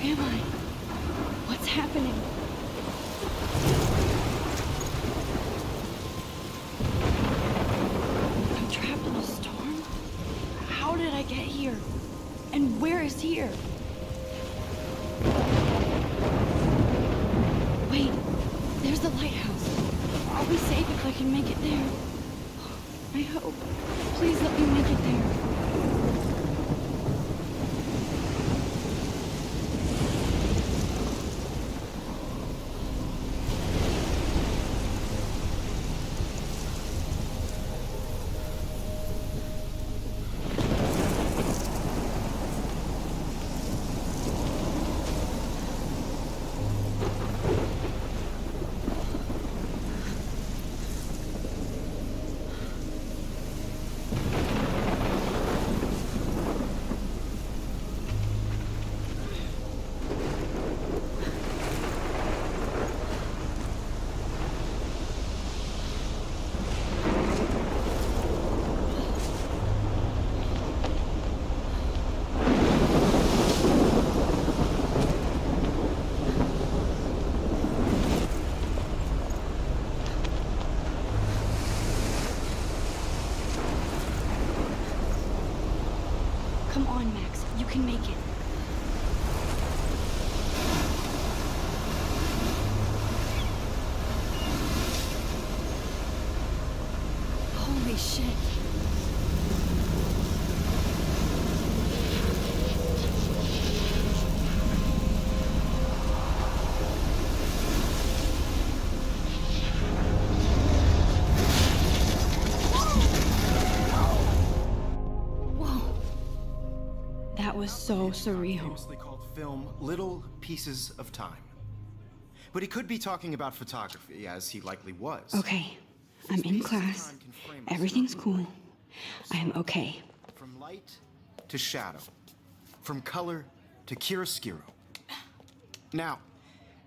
am I? What's happening? I'm trapped in a storm? How did I get here? And where is here? Wait, there's the lighthouse. I'll be safe if I can make it there. I hope. Please let me make it there. Come on, Max. You can make it. Holy shit. That was so surreal. Famously called film Little Pieces of Time. But he could be talking about photography, as he likely was. Okay, I'm in class. Everything's cool. I am okay. From light to shadow. From color to chiaroscuro. Now,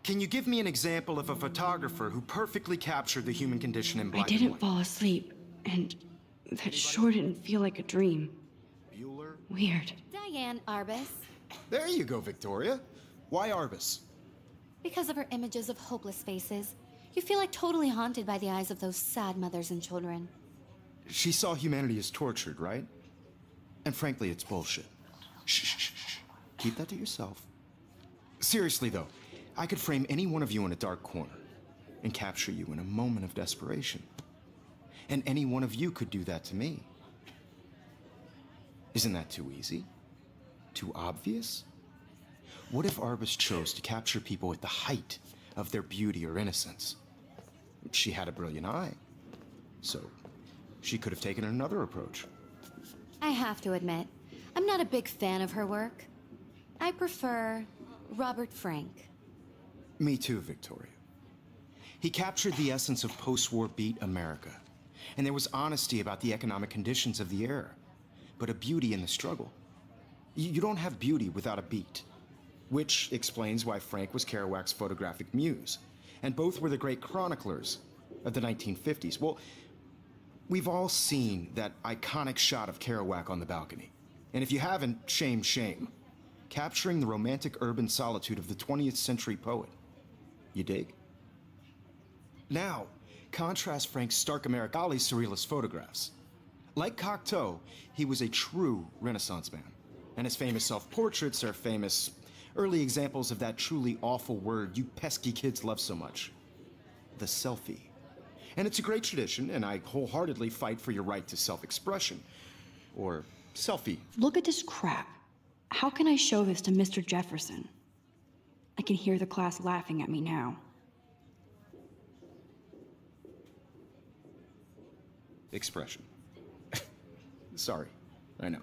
can you give me an example of a photographer who perfectly captured the human condition in I black and didn't white? fall asleep, and that sure didn't feel like a dream. Bueller? Weird. Diane Arbus. There you go, Victoria. Why Arbus? Because of her images of hopeless faces, you feel like totally haunted by the eyes of those sad mothers and children. She saw humanity as tortured, right? And frankly, it's bullshit. Shh, shh, shh, shh. Keep that to yourself. Seriously, though, I could frame any one of you in a dark corner and capture you in a moment of desperation. And any one of you could do that to me. Isn't that too easy? Too obvious? What if Arbus chose to capture people at the height of their beauty or innocence? She had a brilliant eye, so she could have taken another approach. I have to admit, I'm not a big fan of her work. I prefer Robert Frank. Me too, Victoria. He captured the essence of post-war beat America, and there was honesty about the economic conditions of the era, but a beauty in the struggle. You don't have beauty without a beat, which explains why Frank was Kerouac's photographic muse, and both were the great chroniclers of the 1950s. Well, we've all seen that iconic shot of Kerouac on the balcony, and if you haven't, shame, shame. Capturing the romantic urban solitude of the 20th century poet. You dig? Now, contrast Frank's stark Americali surrealist photographs. Like Cocteau, he was a true Renaissance man, and his famous self-portraits are famous early examples of that truly awful word you pesky kids love so much. The selfie. And it's a great tradition, and I wholeheartedly fight for your right to self-expression. Or selfie. Look at this crap. How can I show this to Mr. Jefferson? I can hear the class laughing at me now. Expression. Sorry, I know.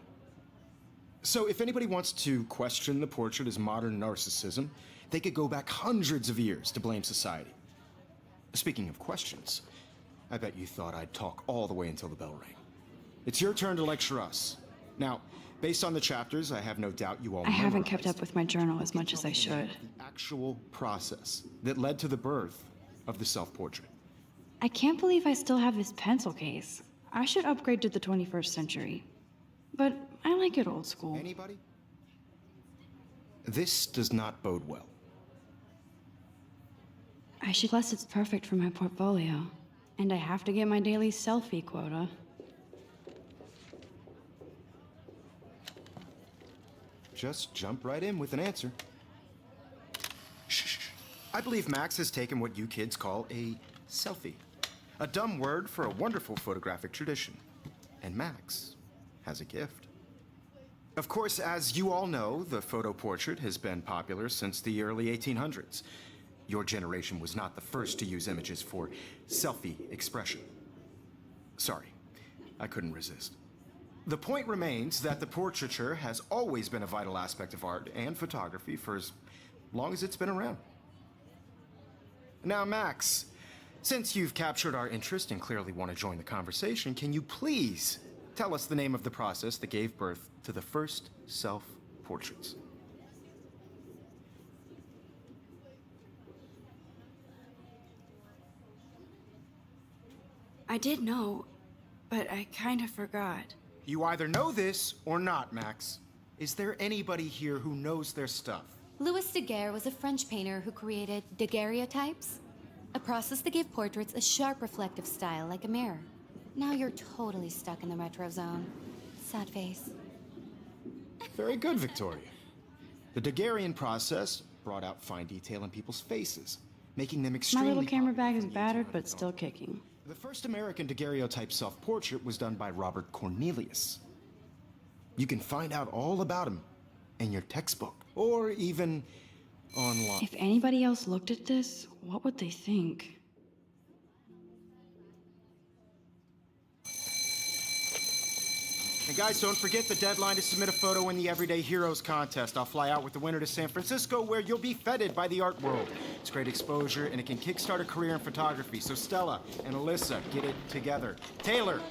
So if anybody wants to question the portrait as modern narcissism, they could go back hundreds of years to blame society. Speaking of questions, I bet you thought I'd talk all the way until the bell rang. It's your turn to lecture us. Now, based on the chapters, I have no doubt you all I haven't kept memorized up with my journal as much as I should. the actual process that led to the birth of the self-portrait. I can't believe I still have this pencil case. I should upgrade to the 21st century. But I like it old school. Anybody? This does not bode well. I should guess it's perfect for my portfolio. And I have to get my daily selfie quota. Just jump right in with an answer. Shh. I believe Max has taken what you kids call a selfie. A dumb word for a wonderful photographic tradition. And Max has a gift. Of course, as you all know, the photo portrait has been popular since the early 1800s. Your generation was not the first to use images for selfie expression. Sorry, I couldn't resist. The point remains that the portraiture has always been a vital aspect of art and photography for as long as it's been around. Now, Max, since you've captured our interest and clearly want to join the conversation, can you please tell us the name of the process that gave birth to the first self-portraits? I did know, but I kind of forgot. You either know this or not, Max. Is there anybody here who knows their stuff? Louis Daguerre was a French painter who created daguerreotypes, a process that gave portraits a sharp reflective style like a mirror. Now you're totally stuck in the retro zone. Sad face. Very good, Victoria. The Daguerrean process brought out fine detail in people's faces, making them My extremely little camera popular bag is from the battered, 1800s but still on. kicking. The first American daguerreotype self-portrait was done by Robert Cornelius. You can find out all about him in your textbook, or even online. If anybody else looked at this, what would they think? And guys, don't forget the deadline to submit a photo in the Everyday Heroes contest. I'll fly out with the winner to San Francisco, where you'll be feted by the art world. It's great exposure, and it can kickstart a career in photography. So Stella and Alyssa, get it together. Taylor,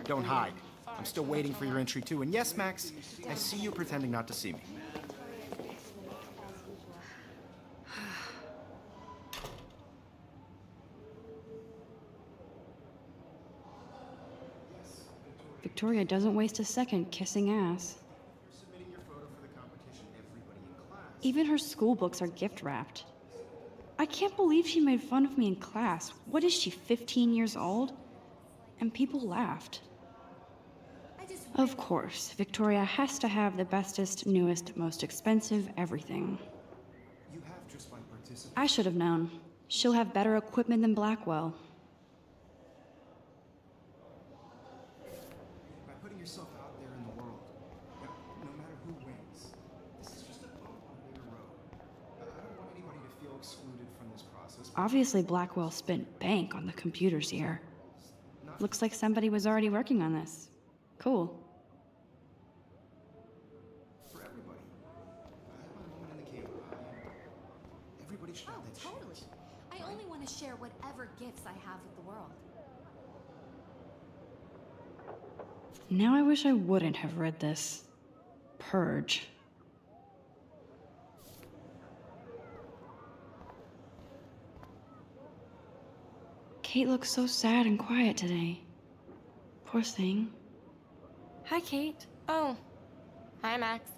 don't hide. I'm still waiting for your entry, too. And yes, Max, I see you pretending not to see me. Victoria doesn't waste a second kissing ass. Submitting your photo for the competition, everybody in class. Even her school books are gift wrapped. I can't believe she made fun of me in class. What is she, 15 years old? And people laughed. Of course, Victoria has to have the bestest, newest, most expensive everything. You have just by participating. I should have known. She'll have better equipment than Blackwell. By putting yourself out there in the world, no matter who wins, this is just a bump on a bigger road. I don't want anybody to feel excluded from this process. Obviously, Blackwell spent bank on the computers here. Looks like somebody was already working on this. Cool. For everybody. I have my moment in the camera. Everybody should have that Totally. chance. I only want to share whatever gifts I have with the world. Now I wish I wouldn't have read this. Purge. Kate looks so sad and quiet today. Poor thing. Hi, Kate. Oh. Hi, Max.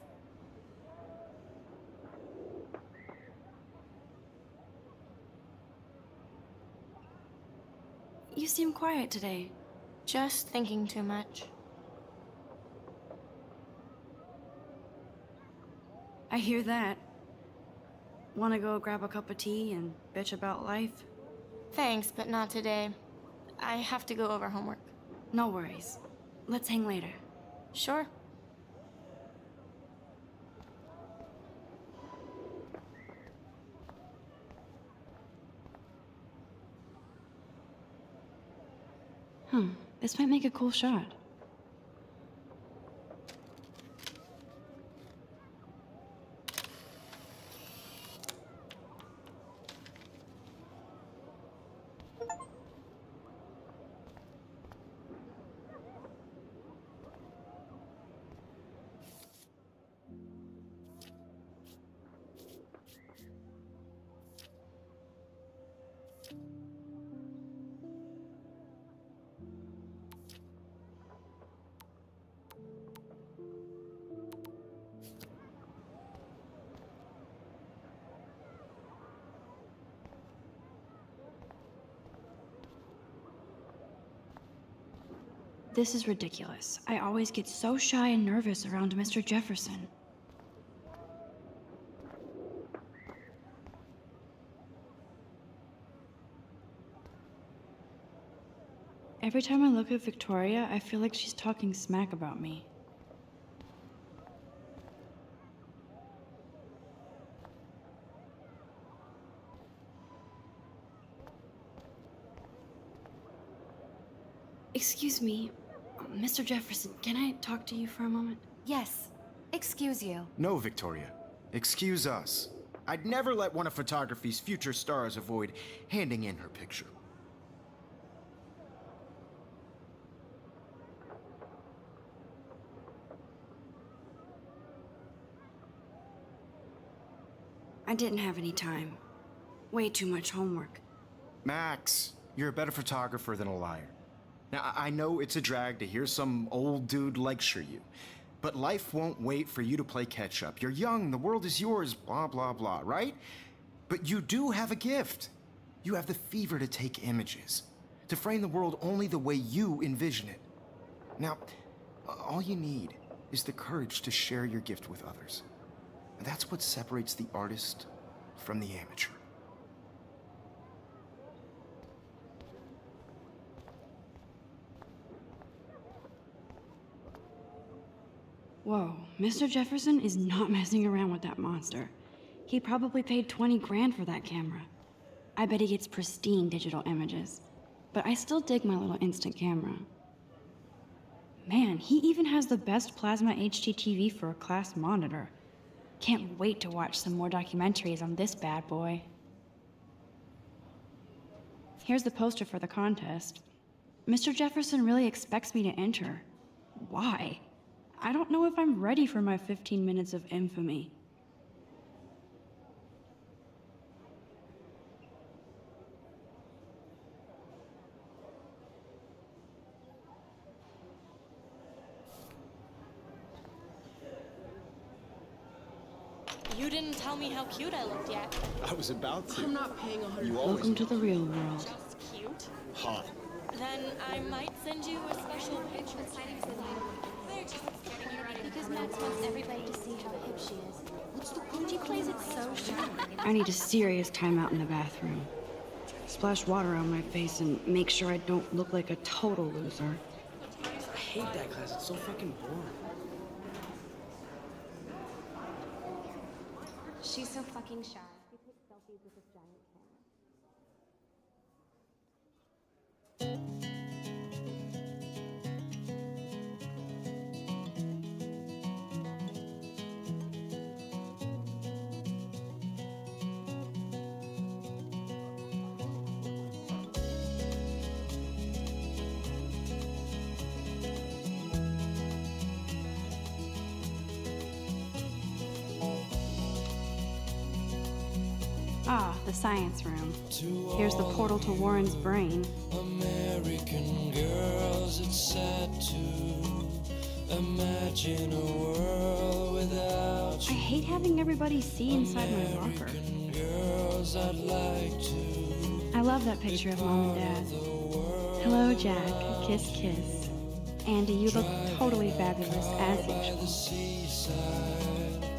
You seem quiet today. Just thinking too much. I hear that. Want to go grab a cup of tea and bitch about life? Thanks, but not today. I have to go over homework. No worries. Let's hang later. Sure. This might make a cool shot. This is ridiculous. I always get so shy and nervous around Mr. Jefferson. Every time I look at Victoria, I feel like she's talking smack about me. Excuse me, Mr. Jefferson, can I talk to you for a moment? Yes. Excuse you. No, Victoria. Excuse us. I'd never let one of photography's future stars avoid handing in her picture. I didn't have any time. Way too much homework. Max, you're a better photographer than a liar. Now, I know it's a drag to hear some old dude lecture you, but life won't wait for you to play catch up. You're young, the world is yours, blah, blah, blah, right? But you do have a gift. You have the fever to take images, to frame the world only the way you envision it. Now, all you need is the courage to share your gift with others. And that's what separates the artist from the amateur. Whoa, Mr. Jefferson is not messing around with that monster. He probably paid 20 grand for that camera. I bet he gets pristine digital images. But I still dig my little instant camera. Man, he even has the best plasma HDTV for a class monitor. Can't wait to watch some more documentaries on this bad boy. Here's the poster for the contest. Mr. Jefferson really expects me to enter. Why? I don't know if I'm ready for my 15 minutes of infamy. You didn't tell me how cute I looked yet. I was about to. I'm not paying 100. You always Welcome to the real world. Just cute? hot. Then I might send you a special picture. They're just getting you ready. Because Max wants everybody to see how hip she is. What's the point? She plays it so shy. I need a serious timeout in the bathroom. Splash water on my face and make sure I don't look like a total loser. I hate that class. It's so fucking boring. She's so fucking shy. She takes selfies with this giant camera. Ah, the science room. Here's the portal to Warren's brain. American girls, it's sad to imagine a world without I you. hate having everybody see inside my locker. American girls, I'd like to. I love that picture of Mom and Dad. Hello, Jack. Kiss, kiss. Andy, you look totally fabulous, as By usual. the seaside,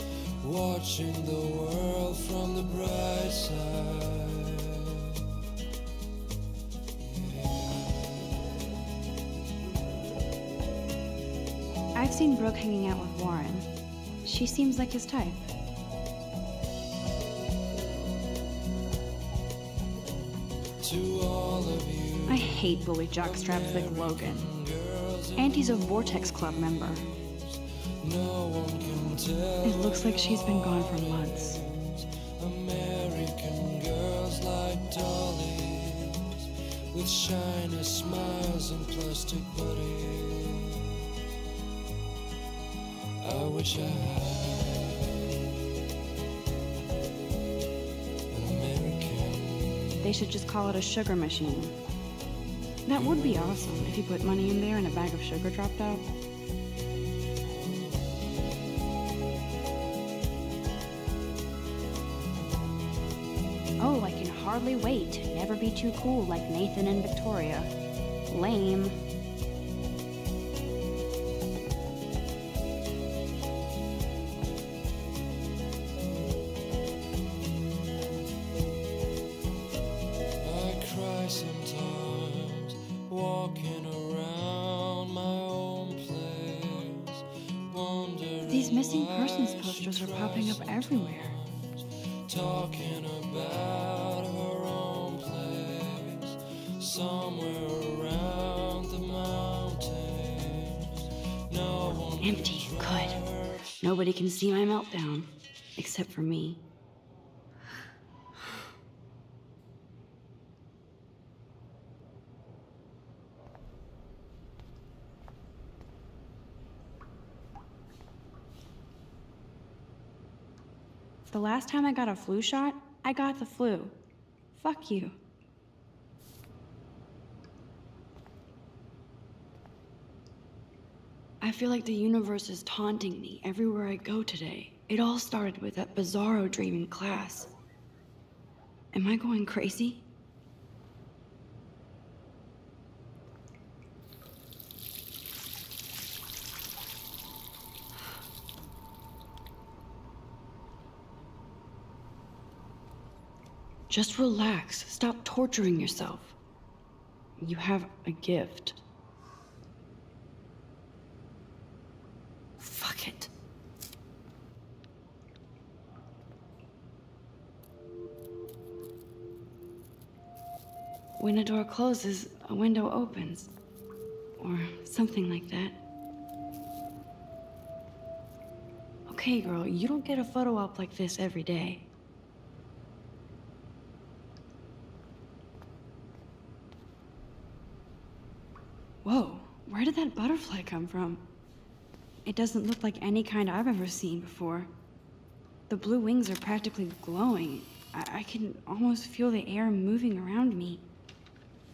watching the world from the bright side. I've seen Brooke hanging out with Warren. She seems like his type. To all of you, I hate bully jockstraps like Logan. Auntie's a Vortex Club member. no one can tell. It looks like she's been gone for months. American girls like dollies with shiny smiles and plastic bodies. I wish I had an American. They should just call it a sugar machine. That would be awesome if you put money in there and a bag of sugar dropped out. Oh, I can hardly wait. Never be too cool like Nathan and Victoria. Lame. These missing persons posters are popping up everywhere. talking about her own place, somewhere around the mountains. No one Empty. Good. Nobody can see my meltdown. Except for me. The last time I got a flu shot, I got the flu. Fuck you. I feel like the universe is taunting me everywhere I go today. It all started with that bizarro dream in class. Am I going crazy? Just relax. Stop torturing yourself. You have a gift. Fuck it. When a door closes, a window opens. Or something like that. Okay, girl, you don't get a photo op like this every day. Whoa, where did that butterfly come from? It doesn't look like any kind I've ever seen before. The blue wings are practically glowing. I can almost feel the air moving around me.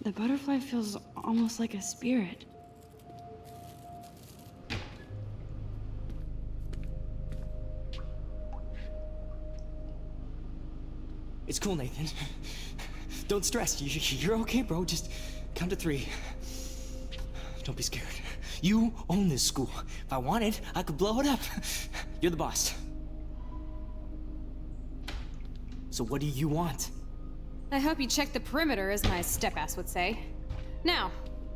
The butterfly feels almost like a spirit. It's cool, Nathan. Don't stress. You're okay, bro. Just count to 3. Don't be scared. You own this school. If I wanted, I could blow it up. You're the boss. So what do you want? I hope you checked the perimeter, as my step-ass would say. Now,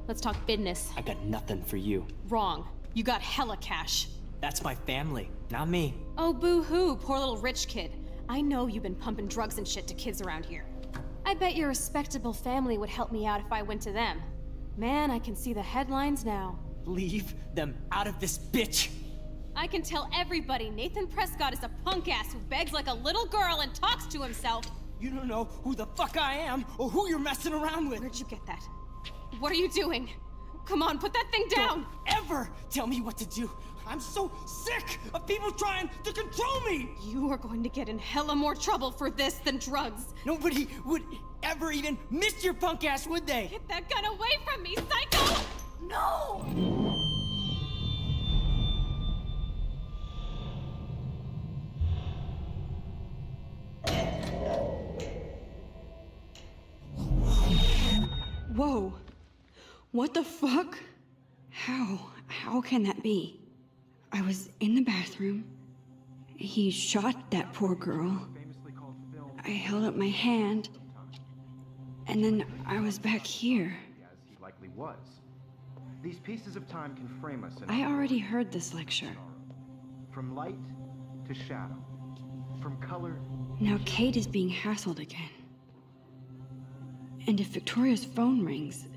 let's talk business. I got nothing for you. Wrong. You got hella cash. That's my family, not me. Oh, boo-hoo, poor little rich kid. I know you've been pumping drugs and shit to kids around here. I bet your respectable family would help me out if I went to them. Man, I can see the headlines now. Leave them out of this bitch! I can tell everybody Nathan Prescott is a punk ass who begs like a little girl and talks to himself. You don't know who the fuck I am or who you're messing around with. Where'd you get that? What are you doing? Come on, put that thing down! Don't ever tell me what to do. I'm so sick of people trying to control me! You are going to get in hella more trouble for this than drugs. Nobody would ever even miss your punk ass, would they? Get that gun away from me, psycho! No! Whoa. What the fuck? How can that be? I was in the bathroom. He shot that poor girl. I held up my hand. And then I was back here. As he likely was. These pieces of time can frame us in I already heard this lecture. from light to shadow, from color. Now Kate is being hassled again. And if Victoria's phone rings,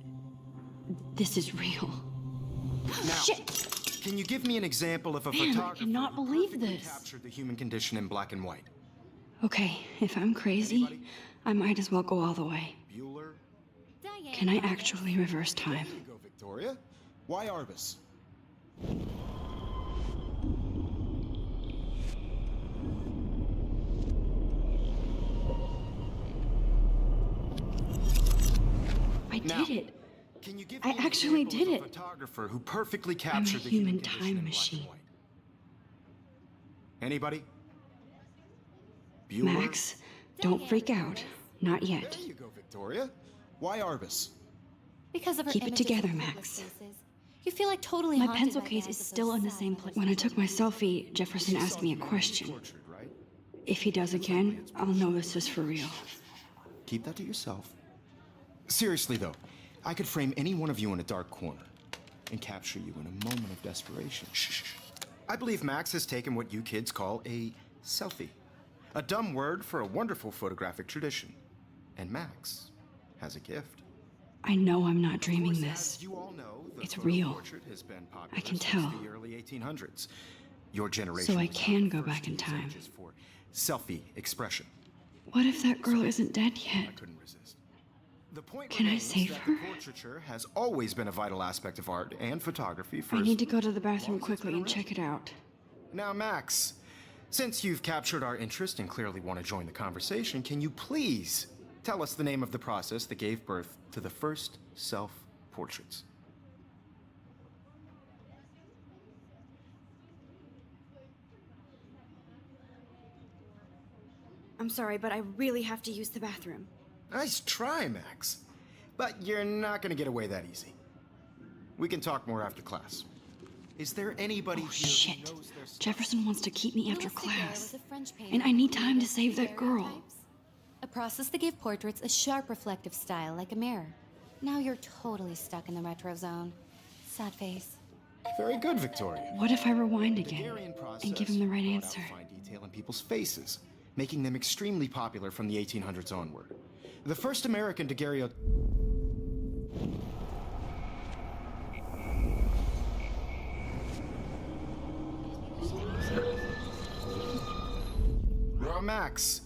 this is real. Now, Shit! can you give me an example of a Man, I photographer cannot who believe perfectly this. captured the human condition in black and white? Okay, if I'm crazy, I might as well go all the way. Bueller? Diane, Can I actually reverse time? There you go, Victoria. Why Arbus? I Now, did it. Can you give I me an actually example did of a it. photographer who perfectly captured the human condition time in black and machine. white? Anybody? Bueller? Max, don't freak out. Not yet. There you go, Victoria. Why Arbus? Because of her Keep it images together, of Max. hopeless faces. You feel like totally My haunted pencil by case the is eyes of still those in the sad same mothers place. When I and took my children. selfie, Jefferson asked me a question. Tortured, right? If he does again, I'll know this is for real. Keep that to yourself. Seriously, though, I could frame any one of you in a dark corner and capture you in a moment of desperation. Shh. I believe Max has taken what you kids call a selfie. A dumb word for a wonderful photographic tradition. And Max has a gift. I know I'm not Of dreaming course, this. as you all know, the It's photo real. portrait has been popular I can since tell. the early 1800s. Your generation So I was can not the go first back to in use time. images for selfie expression. What if that girl isn't dead I yet? couldn't resist. The point Can I remains save that her? the portraiture has always been a vital aspect of art and photography for I as need to go to the long bathroom as it's quickly been and around. check it out. Now, Max, since you've captured our interest and clearly want to join the conversation, can you please tell us the name of the process that gave birth to the first self-portraits? I'm sorry, but I really have to use the bathroom. Nice try, Max. But you're not going to get away that easy. We can talk more after class. Is there anybody Oh, here shit. who knows their stuff? Jefferson wants to keep me after Louis Daguerre class. was a French painter And I need who time to created save that girl. daguerreotypes, a process that gave portraits a sharp reflective style like a mirror. Now you're totally stuck in the retro zone. Sad face. Very good, Victoria. What if I rewind again Daguerrean process and give him the right brought out answer? fine detail in people's faces, making them extremely popular from the 1800s onward. The first American daguerreotype. Max,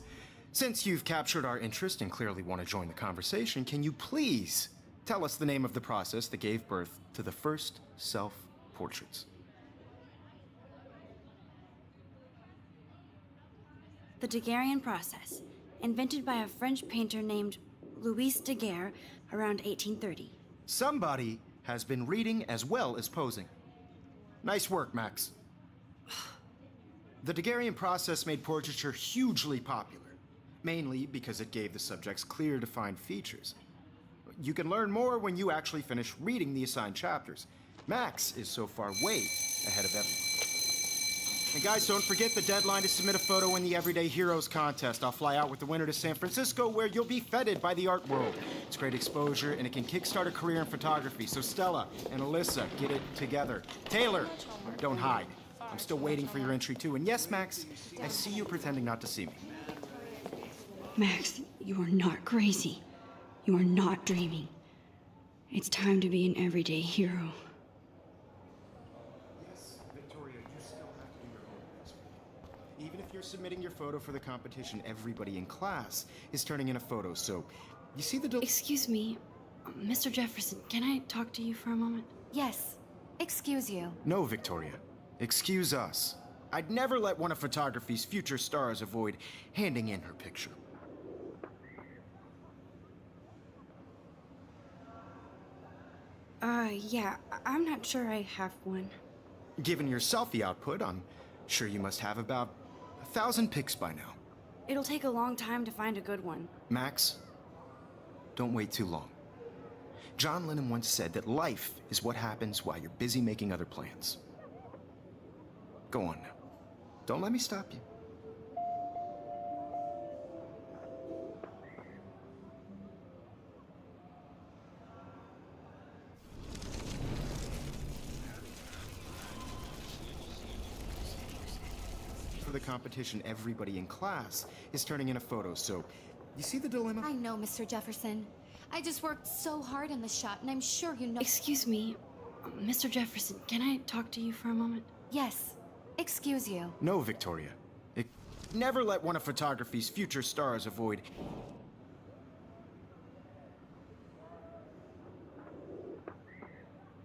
since you've captured our interest and clearly want to join the conversation, can you please tell us the name of the process that gave birth to the first self-portraits? The Daguerrean process, invented by a French painter named Louis Daguerre around 1830. Somebody has been reading as well as posing. Nice work, Max. The Daguerrean process made portraiture hugely popular, mainly because it gave the subjects clear, defined features. You can learn more when you actually finish reading the assigned chapters. Max is so far way ahead of everyone. And guys, don't forget the deadline to submit a photo in the Everyday Heroes contest. I'll fly out with the winner to San Francisco, where you'll be feted by the art world. It's great exposure, and it can kickstart a career in photography. So Stella and Alyssa, get it together. Taylor, don't hide. I'm still waiting for your entry too. And yes, Max, I see you pretending not to see me. Max, you are not crazy. You are not dreaming. It's time to be an everyday hero. Victoria, you still have to do your homework this week. Even if you're submitting your photo for the competition, everybody in class is turning in a photo, so you see the Excuse me, Mr. Jefferson, can I talk to you for a moment? Yes. Excuse you. No, Victoria. Excuse us. I'd never let one of photography's future stars avoid handing in her picture. Yeah, I'm not sure I have one. Given your selfie output, I'm sure you must have about 1,000 pics by now. It'll take a long time to find a good one. Max, don't wait too long. John Lennon once said that life is what happens while you're busy making other plans. Go on now. Don't let me stop you. For the competition, everybody in class is turning in a photo, so you see the dilemma? I know, Mr. Jefferson. I just worked so hard on the shot, and I'm sure you know. Excuse me, Mr. Jefferson, can I talk to you for a moment? Yes. Excuse you. No, Victoria. Never let one of photography's future stars avoid.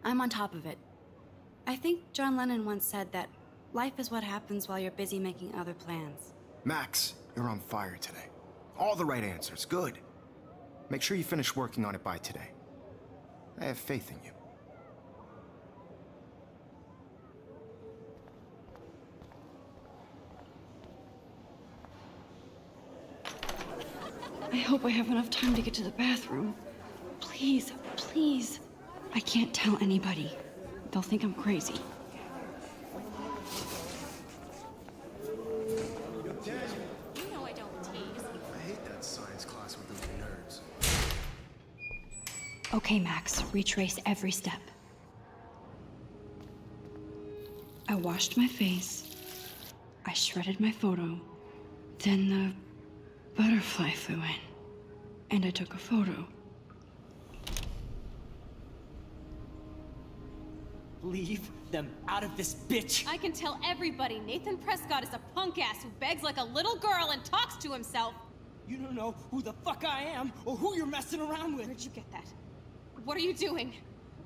I'm on top of it. I think John Lennon once said that life is what happens while you're busy making other plans. Max, you're on fire today. All the right answers. Good. Make sure you finish working on it by today. I have faith in you. I hope I have enough time to get to the bathroom. Please, please. I can't tell anybody. They'll think I'm crazy. You know I don't tease. I hate that science class with those nerds. Okay, Max, retrace every step. I washed my face. I shredded my photo. Then the butterfly flew in. And I took a photo. Leave them out of this bitch! I can tell everybody Nathan Prescott is a punk ass who begs like a little girl and talks to himself. You don't know who the fuck I am or who you're messing around with. Where'd you get that? What are you doing?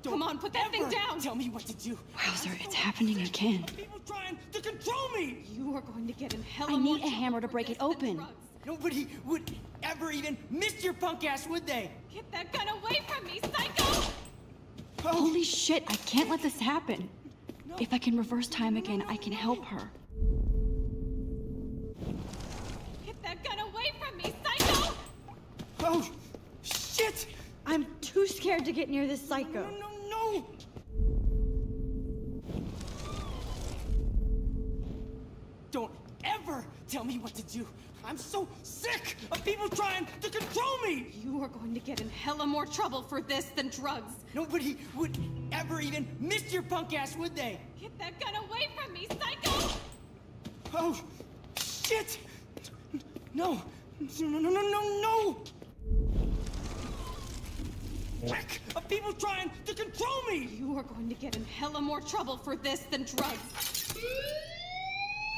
Don't Come on, put that thing ever down! Tell me what to do. Wowzer, it's happening again. People trying to control me! You are going to get in hella I more need a trouble hammer to for break this it than open. drugs. Nobody would ever even miss your punk ass, would they? Get that gun away from me, psycho! Holy shit, I can't let this happen. If I can reverse time again, I can help her. Get that gun away from me, psycho! Oh, shit! I'm too scared to get near this psycho. No! Don't ever tell me what to do. I'm so sick of people trying to control me! You are going to get in hella more trouble for this than drugs. Nobody would ever even miss your punk ass, would they? Get that gun away from me, psycho! Oh, shit! No! No! Heck of people trying to control me! You are going to get in hella more trouble for this than drugs.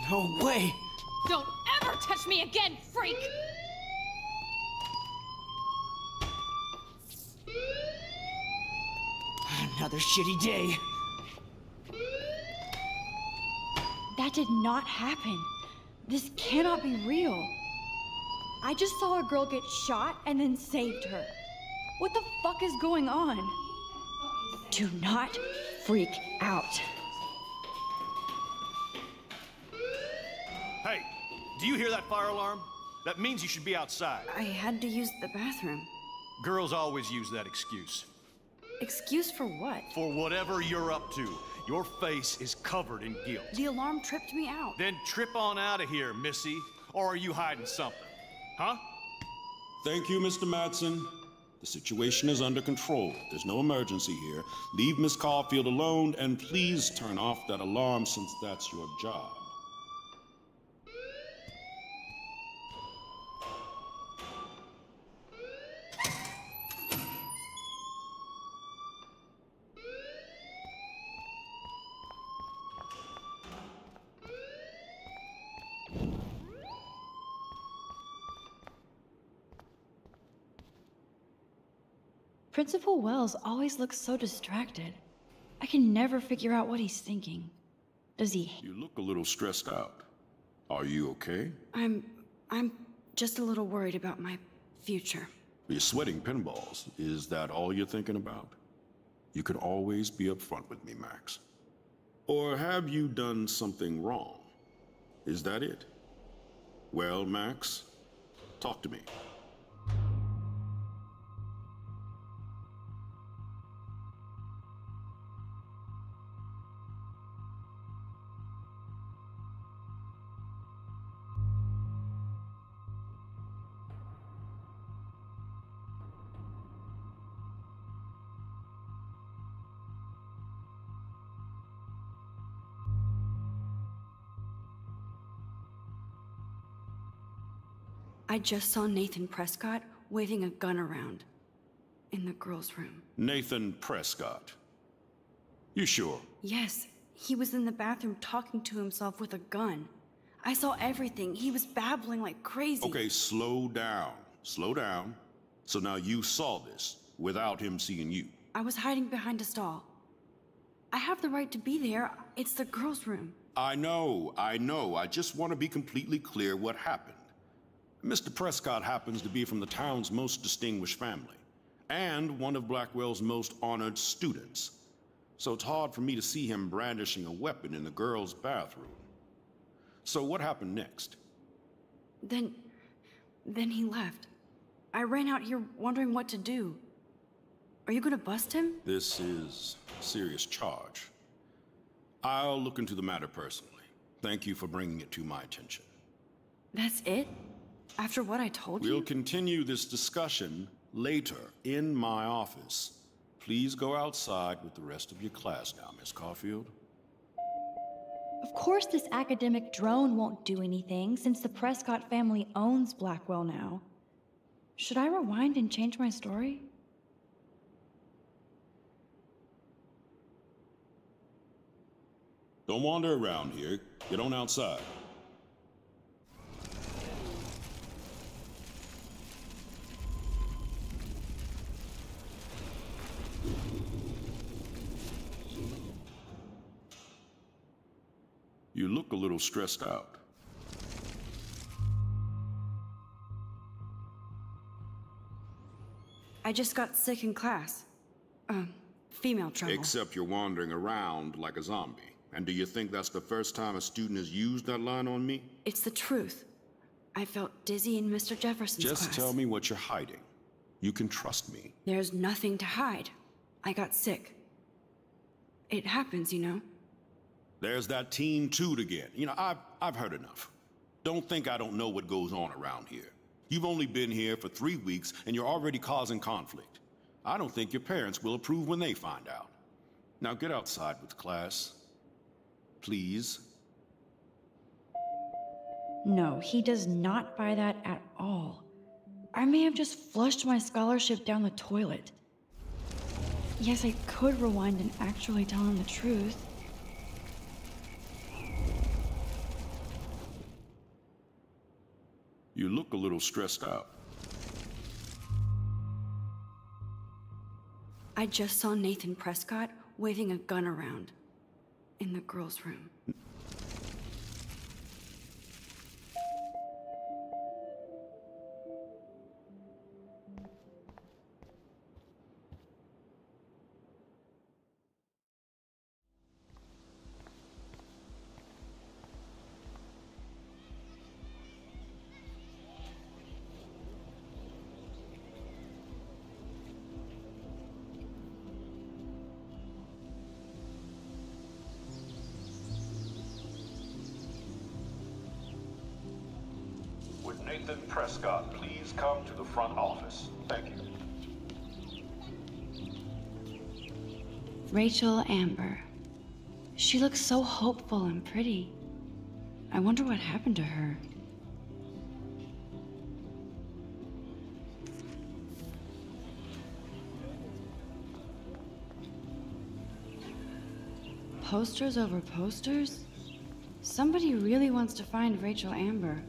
No way! Don't ever touch me again, freak! Another shitty day. That did not happen. This cannot be real. I just saw a girl get shot and then saved her. What the fuck is going on? Do not freak out. Hey, do you hear that fire alarm? That means you should be outside. I had to use the bathroom. Girls always use that excuse. Excuse for what? For whatever you're up to, your face is covered in guilt. The alarm tripped me out. Then trip on out of here, Missy. Or are you hiding something? Huh? Thank you, Mr. Madsen. The situation is under control. There's no emergency here. Leave Miss Caulfield alone, and please turn off that alarm since that's your job. Principal Wells always looks so distracted. I can never figure out what he's thinking. Does he? You look a little stressed out. Are you okay? I'm just a little worried about my future. You're sweating pinballs. Is that all you're thinking about? You can always be upfront with me, Max. Or have you done something wrong? Is that it? Well, Max, talk to me. I just saw Nathan Prescott waving a gun around in the girls' room. Nathan Prescott. You sure? Yes, he was in the bathroom talking to himself with a gun. I saw everything. He was babbling like crazy. Okay, slow down. Slow down. So now you saw this without him seeing you. I was hiding behind a stall. I have the right to be there. It's the girls' room. I know. I just want to be completely clear what happened. Mr. Prescott happens to be from the town's most distinguished family, and one of Blackwell's most honored students. So it's hard for me to see him brandishing a weapon in the girls' bathroom. So what happened next? Then he left. I ran out here wondering what to do. Are you gonna bust him? This is a serious charge. I'll look into the matter personally. Thank you for bringing it to my attention. That's it? After what I told We'll you? continue this discussion later in my office. Please go outside with the rest of your class now, Miss Caulfield. Of course, this academic drone won't do anything since the Prescott family owns Blackwell now. Should I rewind and change my story? Don't wander around here. Get on outside. You look a little stressed out. I just got sick in class. Female trouble. Except you're wandering around like a zombie. And do you think that's the first time a student has used that line on me? It's the truth. I felt dizzy in Mr. Jefferson's class. Just tell me what you're hiding. You can trust me. There's nothing to hide. I got sick. It happens, you know. There's that teen toot again. You know, I've heard enough. Don't think I don't know what goes on around here. You've only been here for 3 weeks and you're already causing conflict. I don't think your parents will approve when they find out. Now get outside with class. Please. No, he does not buy that at all. I may have just flushed my scholarship down the toilet. Yes, I could rewind and actually tell him the truth. You look a little stressed out. I just saw Nathan Prescott waving a gun around in the girls' room. Would Nathan Prescott please come to the front office? Thank you. Rachel Amber. She looks so hopeful and pretty. I wonder what happened to her. Posters over posters? Somebody really wants to find Rachel Amber.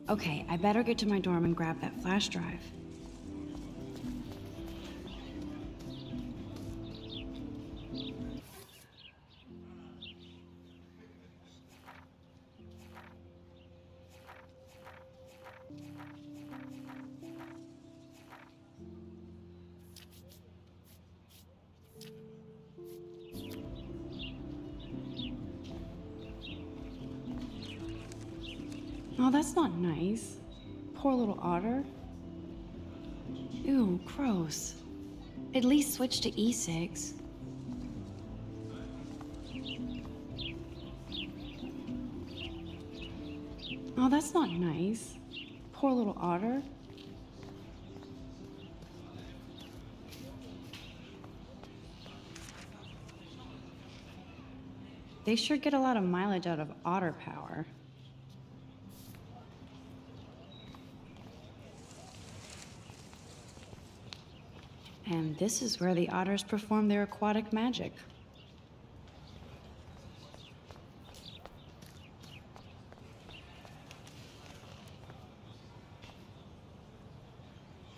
Okay, I better get to my dorm and grab that flash drive. Oh, that's not nice. Poor little otter. Ew, gross. At least switch to e-cigs. Oh, that's not nice. Poor little otter. They sure get a lot of mileage out of otter power. And this is where the otters perform their aquatic magic.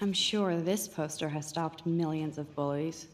I'm sure this poster has stopped millions of bullies.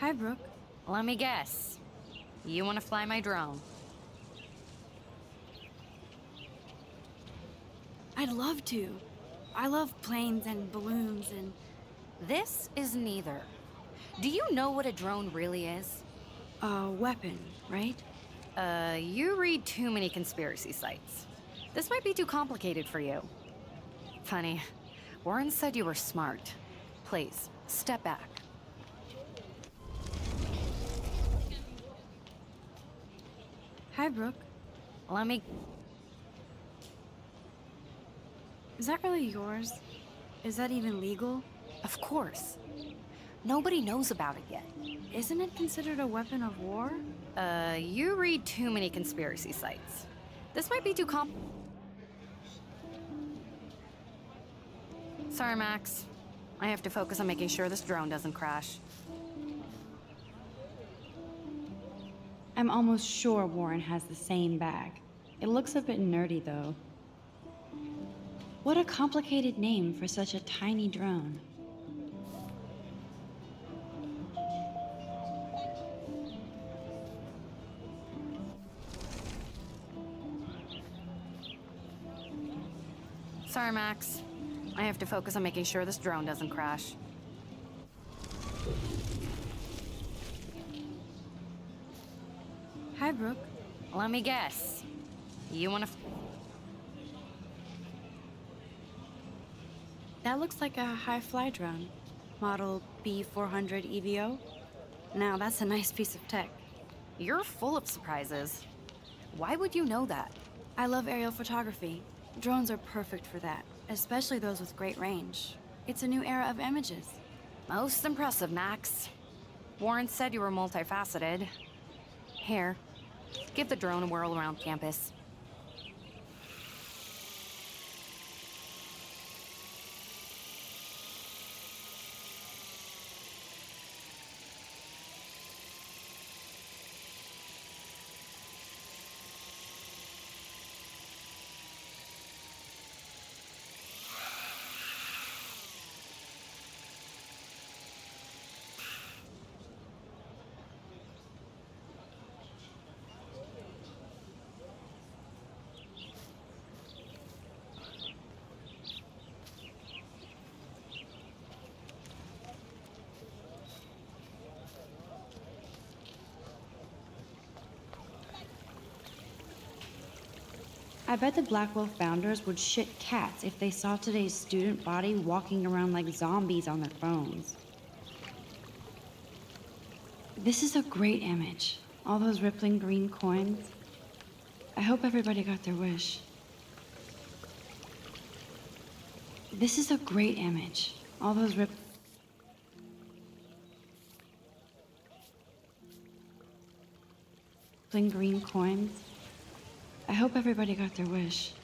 Hi, Brooke. Let me guess. You want to fly my drone? I'd love to. I love planes and balloons and... This is neither. Do you know what a drone really is? a weapon, right? You read too many conspiracy sites. This might be too complicated for you. Funny. Warren said you were smart. Please, step back. Hi, Brooke. Let me... Is that really yours? Is that even legal? Of course. Nobody knows about it yet. Isn't it considered a weapon of war? You read too many conspiracy sites. This might be too Sorry, Max. I have to focus on making sure this drone doesn't crash. I'm almost sure Warren has the same bag. It looks a bit nerdy, though. What a complicated name for such a tiny drone. Sorry, Max. I have to focus on making sure this drone doesn't crash. Hi, Brooke. Let me guess. You want to... That looks like a high-fly drone. Model B400 EVO. Now, that's a nice piece of tech. You're full of surprises. Why would you know that? I love aerial photography. Drones are perfect for that, especially those with great range. It's a new era of images. Most impressive, Max. Warren said you were multifaceted. Here, give the drone a whirl around campus. I bet the Blackwell founders would shit cats if they saw today's student body walking around like zombies on their phones. This is a great image. All those rippling green coins. I hope everybody got their wish. This is a great image. All those rippling green coins. I hope everybody got their wish.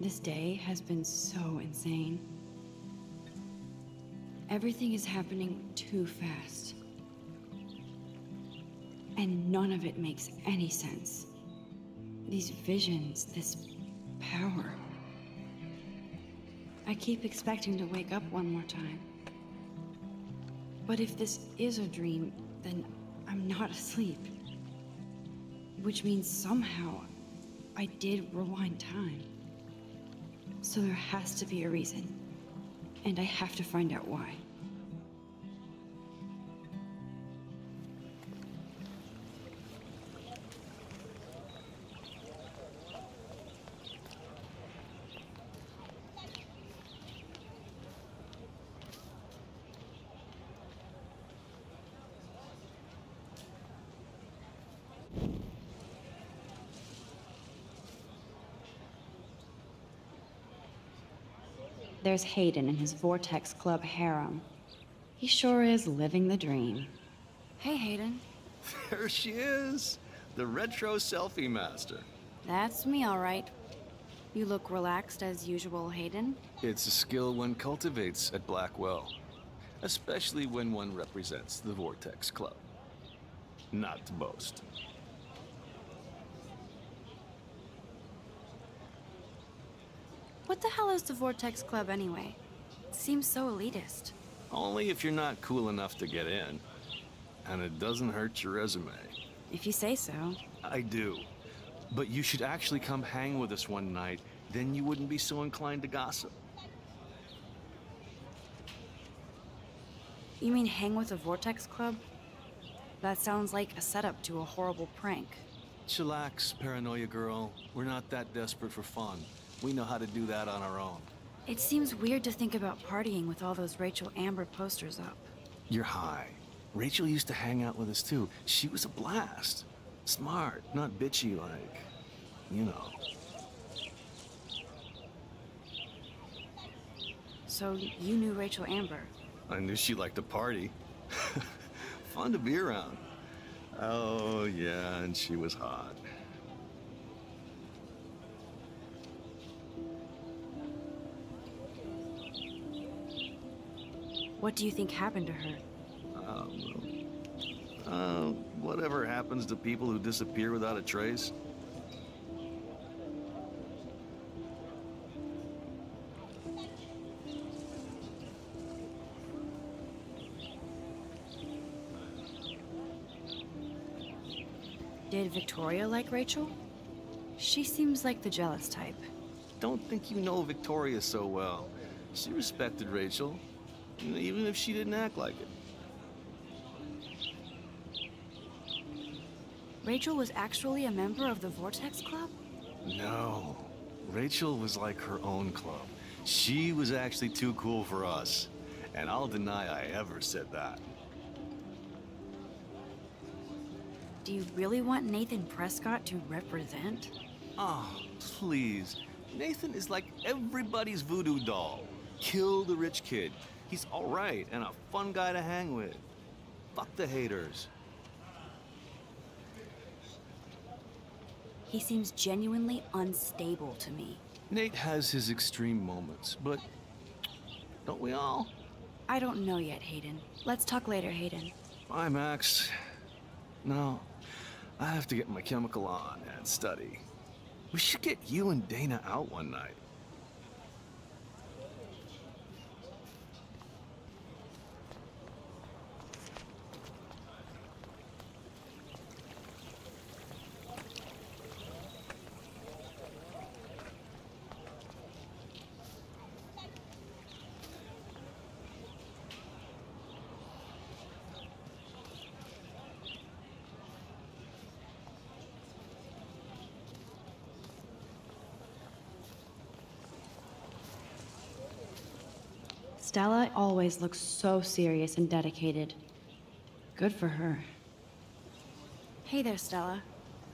This day has been so insane. Everything is happening too fast. And none of it makes any sense. These visions, this power. I keep expecting to wake up one more time. But if this is a dream, then I'm not asleep. Which means somehow I did rewind time. So there has to be a reason. And I have to find out why. there's Hayden and his Vortex Club harem. He sure is living the dream. Hey, Hayden. There she is, the retro selfie master. That's me, all right. You look relaxed as usual, Hayden. It's a skill one cultivates at Blackwell, especially when one represents the Vortex Club. Not to boast. What the hell is the Vortex Club anyway? It seems so elitist. Only if you're not cool enough to get in. And it doesn't hurt your resume. If you say so. I do. But you should actually come hang with us one night, then you wouldn't be so inclined to gossip. You mean hang with the Vortex Club? That sounds like a setup to a horrible prank. Chillax, paranoia girl. We're not that desperate for fun. We know how to do that on our own. It seems weird to think about partying with all those Rachel Amber posters up. You're high. Rachel used to hang out with us too. She was a blast. Smart, not bitchy like, you know. So you knew Rachel Amber? I knew she liked to party. Fun to be around. Oh, yeah, and she was hot. What do you think happened to her? Whatever happens to people who disappear without a trace. Did Victoria like Rachel? She seems like the jealous type. Don't think you know Victoria so well. She respected Rachel, even if she didn't act like it. Rachel was actually a member of the Vortex Club? No. Rachel was like her own club. She was actually too cool for us. And I'll deny I ever said that. Do you really want Nathan Prescott to represent? Oh, please. Nathan is like everybody's voodoo doll. Kill the rich kid. He's all right and a fun guy to hang with. Fuck the haters. He seems genuinely unstable to me. Nate has his extreme moments, but don't we all? I don't know yet, Hayden. Let's talk later, Hayden. Bye, Max. No, I have to get my chemical on and study. We should get you and Dana out one night. Stella always looks so serious and dedicated. Good for her. Hey there, Stella.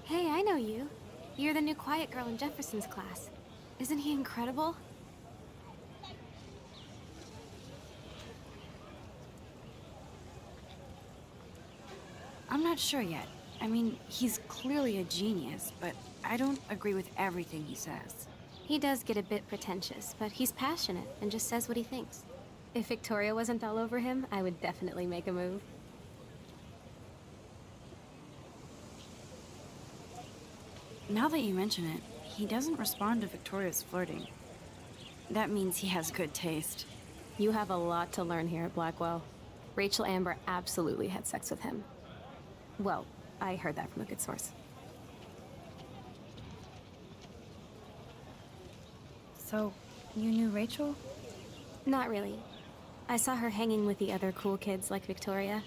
Hey, I know you. You're the new quiet girl in Jefferson's class. Isn't he incredible? I'm not sure yet. I mean, he's clearly a genius, but I don't agree with everything he says. He does get a bit pretentious, but he's passionate and just says what he thinks. If Victoria wasn't all over him, I would definitely make a move. Now that you mention it, he doesn't respond to Victoria's flirting. That means he has good taste. You have a lot to learn here at Blackwell. Rachel Amber absolutely had sex with him. Well, I heard that from a good source. So, you knew Rachel? Not really. I saw her hanging with the other cool kids like Victoria.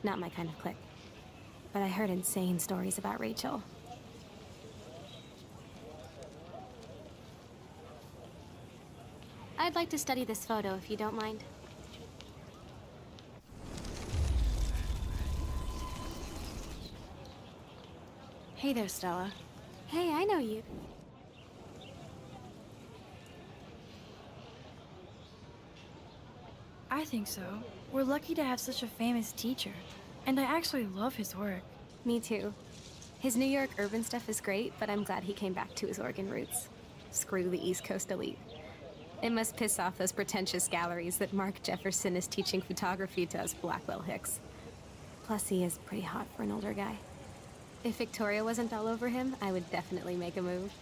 Not my kind of clique. But I heard insane stories about Rachel. I'd like to study this photo if you don't mind. Hey there, Stella. Hey, I know you. I think so. We're lucky to have such a famous teacher. And I actually love his work. Me too. His New York urban stuff is great, but I'm glad he came back to his Oregon roots. Screw the East Coast elite. It must piss off those pretentious galleries that Mark Jefferson is teaching photography to us Blackwell Hicks. Plus, he is pretty hot for an older guy. If Victoria wasn't all over him, I would definitely make a move.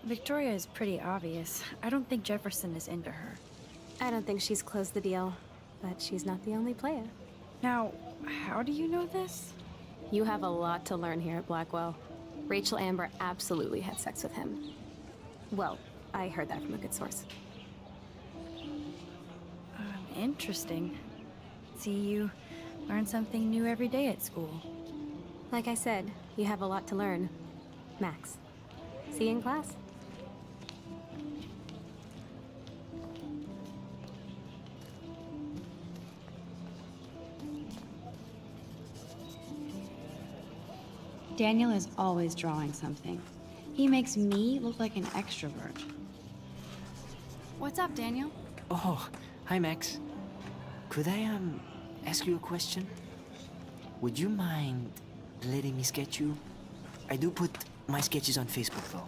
Victoria is pretty obvious. I don't think Jefferson is into her. I don't think she's closed the deal, but she's not the only player. Now, how do you know this? You have a lot to learn here at Blackwell. Rachel Amber absolutely had sex with him. Well, I heard that from a good source. Interesting. See, you learn something new every day at school. Like I said, you have a lot to learn. Max. See you in class. Daniel is always drawing something. He makes me look like an extrovert. What's up, Daniel? Oh, hi, Max. Could I, ask you a question? Would you mind letting me sketch you? I do put my sketches on Facebook, though.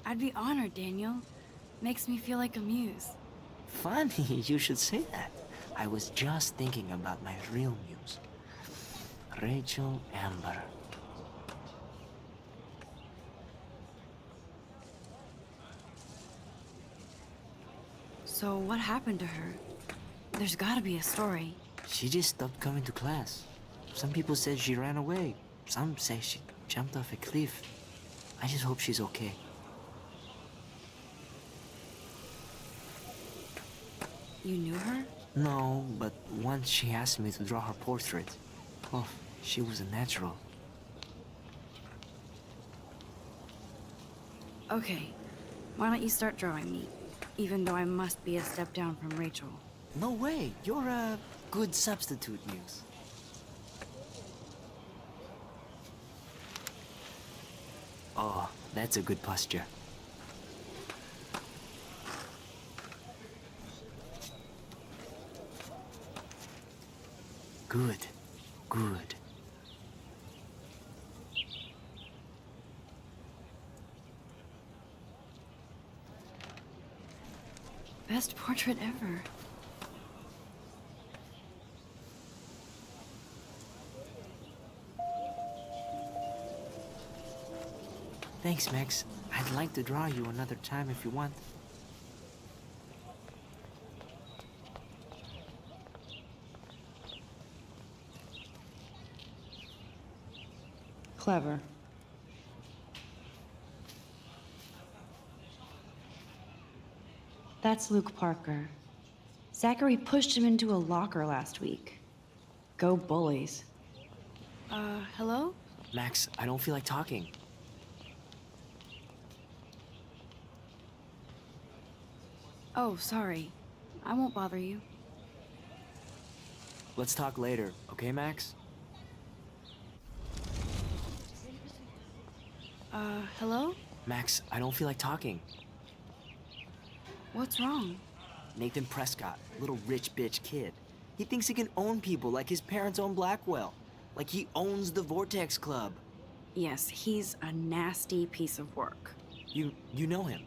I'd be honored, Daniel. Makes me feel like a muse. Funny, you should say that. I was just thinking about my real muse. Rachel Amber. So what happened to her? There's gotta be a story. She just stopped coming to class. Some people said she ran away. Some say she jumped off a cliff. I just hope she's okay. You knew her? No, but once she asked me to draw her portrait. Oh, she was a natural. Okay, why don't you start drawing me? Even though I must be a step down from Rachel. No way, you're a good substitute, Muse. Oh, that's a good posture. Good, good. Best portrait ever. Thanks, Max. I'd like to draw you another time if you want. Clever. That's Luke Parker. Zachary pushed him into a locker last week. Go Bullies. Hello? Max, I don't feel like talking. Oh, sorry. I won't bother you. Let's talk later, okay, Max? Hello? Max, I don't feel like talking. What's wrong? Nathan Prescott, little rich bitch kid. He thinks he can own people like his parents own Blackwell. Like he owns the Vortex Club. Yes, he's a nasty piece of work. You know him?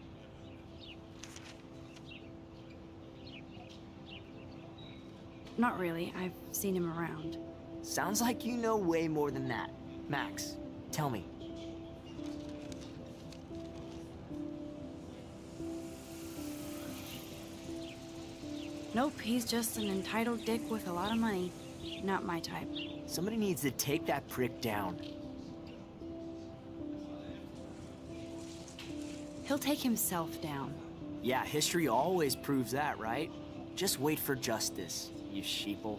Not really. I've seen him around. Sounds like you know way more than that. Max, tell me. Nope, he's just an entitled dick with a lot of money. Not my type. Somebody needs to take that prick down. He'll take himself down. Yeah, history always proves that, right? Just wait for justice, you sheeple.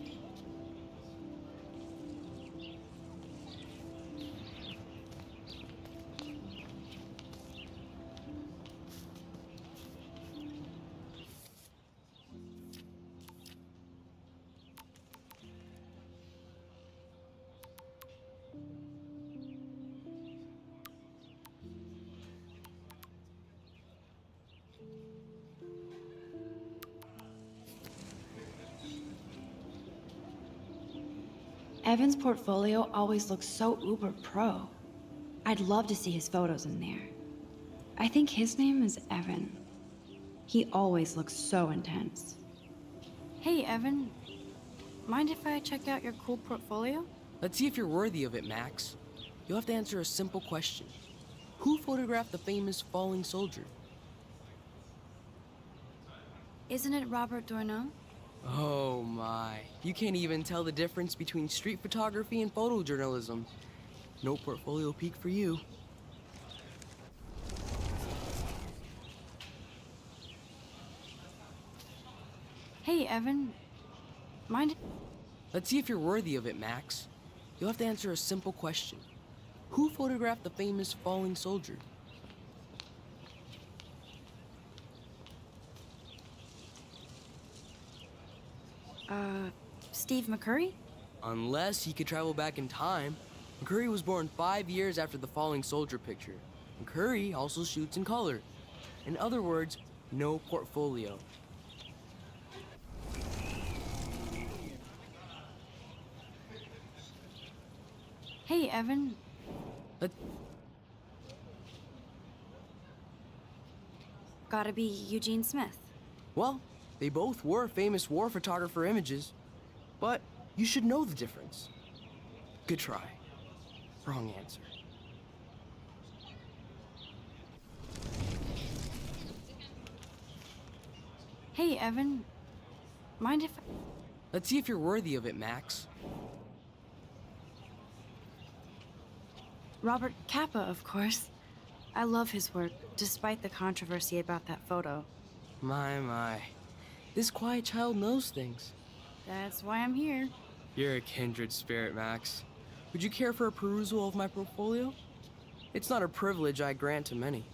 Evan's portfolio always looks so uber pro. I'd love to see his photos in there. I think his name is Evan. He always looks so intense. Hey, Evan. Mind if I check out your cool portfolio? Let's see if you're worthy of it, Max. You'll have to answer a simple question. Who photographed the famous falling soldier? Isn't it Robert Doisneau? Oh my. You can't even tell the difference between street photography and photojournalism. No portfolio peak for you. Hey, Evan. Mind... Let's see if you're worthy of it, Max. You'll have to answer a simple question. Who photographed the famous falling soldier? Steve McCurry? Unless he could travel back in time. McCurry was born 5 years after the falling soldier picture. McCurry also shoots in color. In other words, no portfolio. Hey, Evan. Gotta be Eugene Smith. Well, they both were famous war photographer images, but you should know the difference. Good try. Wrong answer. Hey, Evan. Mind if... Let's see if you're worthy of it, Max. Robert Capa, of course. I love his work, despite the controversy about that photo. My. This quiet child knows things. That's why I'm here. You're a kindred spirit, Max. Would you care for a perusal of my portfolio? It's not a privilege I grant to many.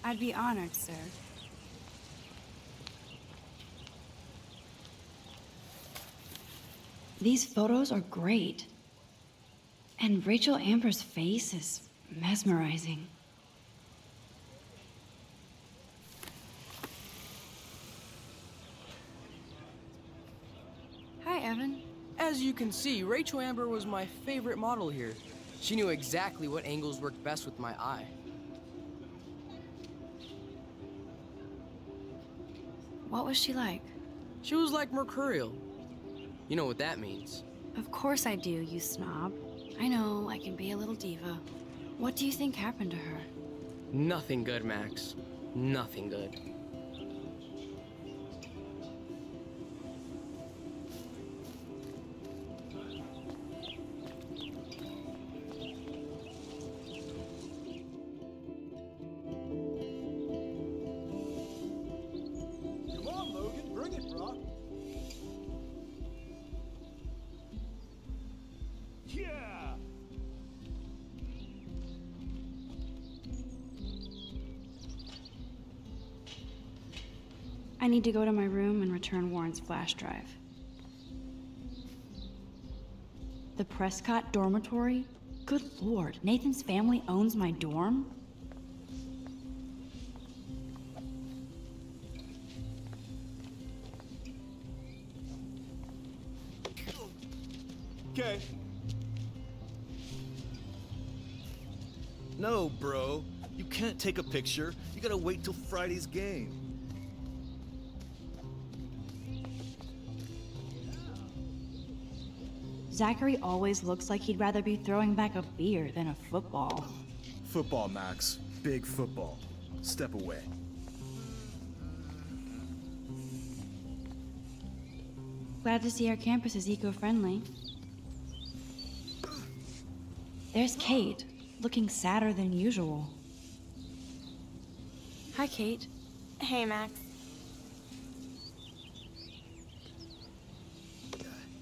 I'd be honored, sir. These photos are great. And Rachel Amber's face is mesmerizing. Hi, Evan. As you can see, Rachel Amber was my favorite model here. She knew exactly what angles worked best with my eye. What was she like? She was like mercurial. You know what that means. Of course I do, you snob. I know, I can be a little diva. What do you think happened to her? Nothing good, Max. Nothing good. Come on, Logan, bring it, bro. Yeah! I need to go to my room and return Warren's flash drive. The Prescott dormitory? Good lord, Nathan's family owns my dorm? Okay. No, bro. You can't take a picture. You gotta wait till Friday's game. Zachary always looks like he'd rather be throwing back a beer than a football. Football, Max. Big football. Step away. Glad to see our campus is eco-friendly. There's Kate, looking sadder than usual. Hi, Kate. Hey, Max.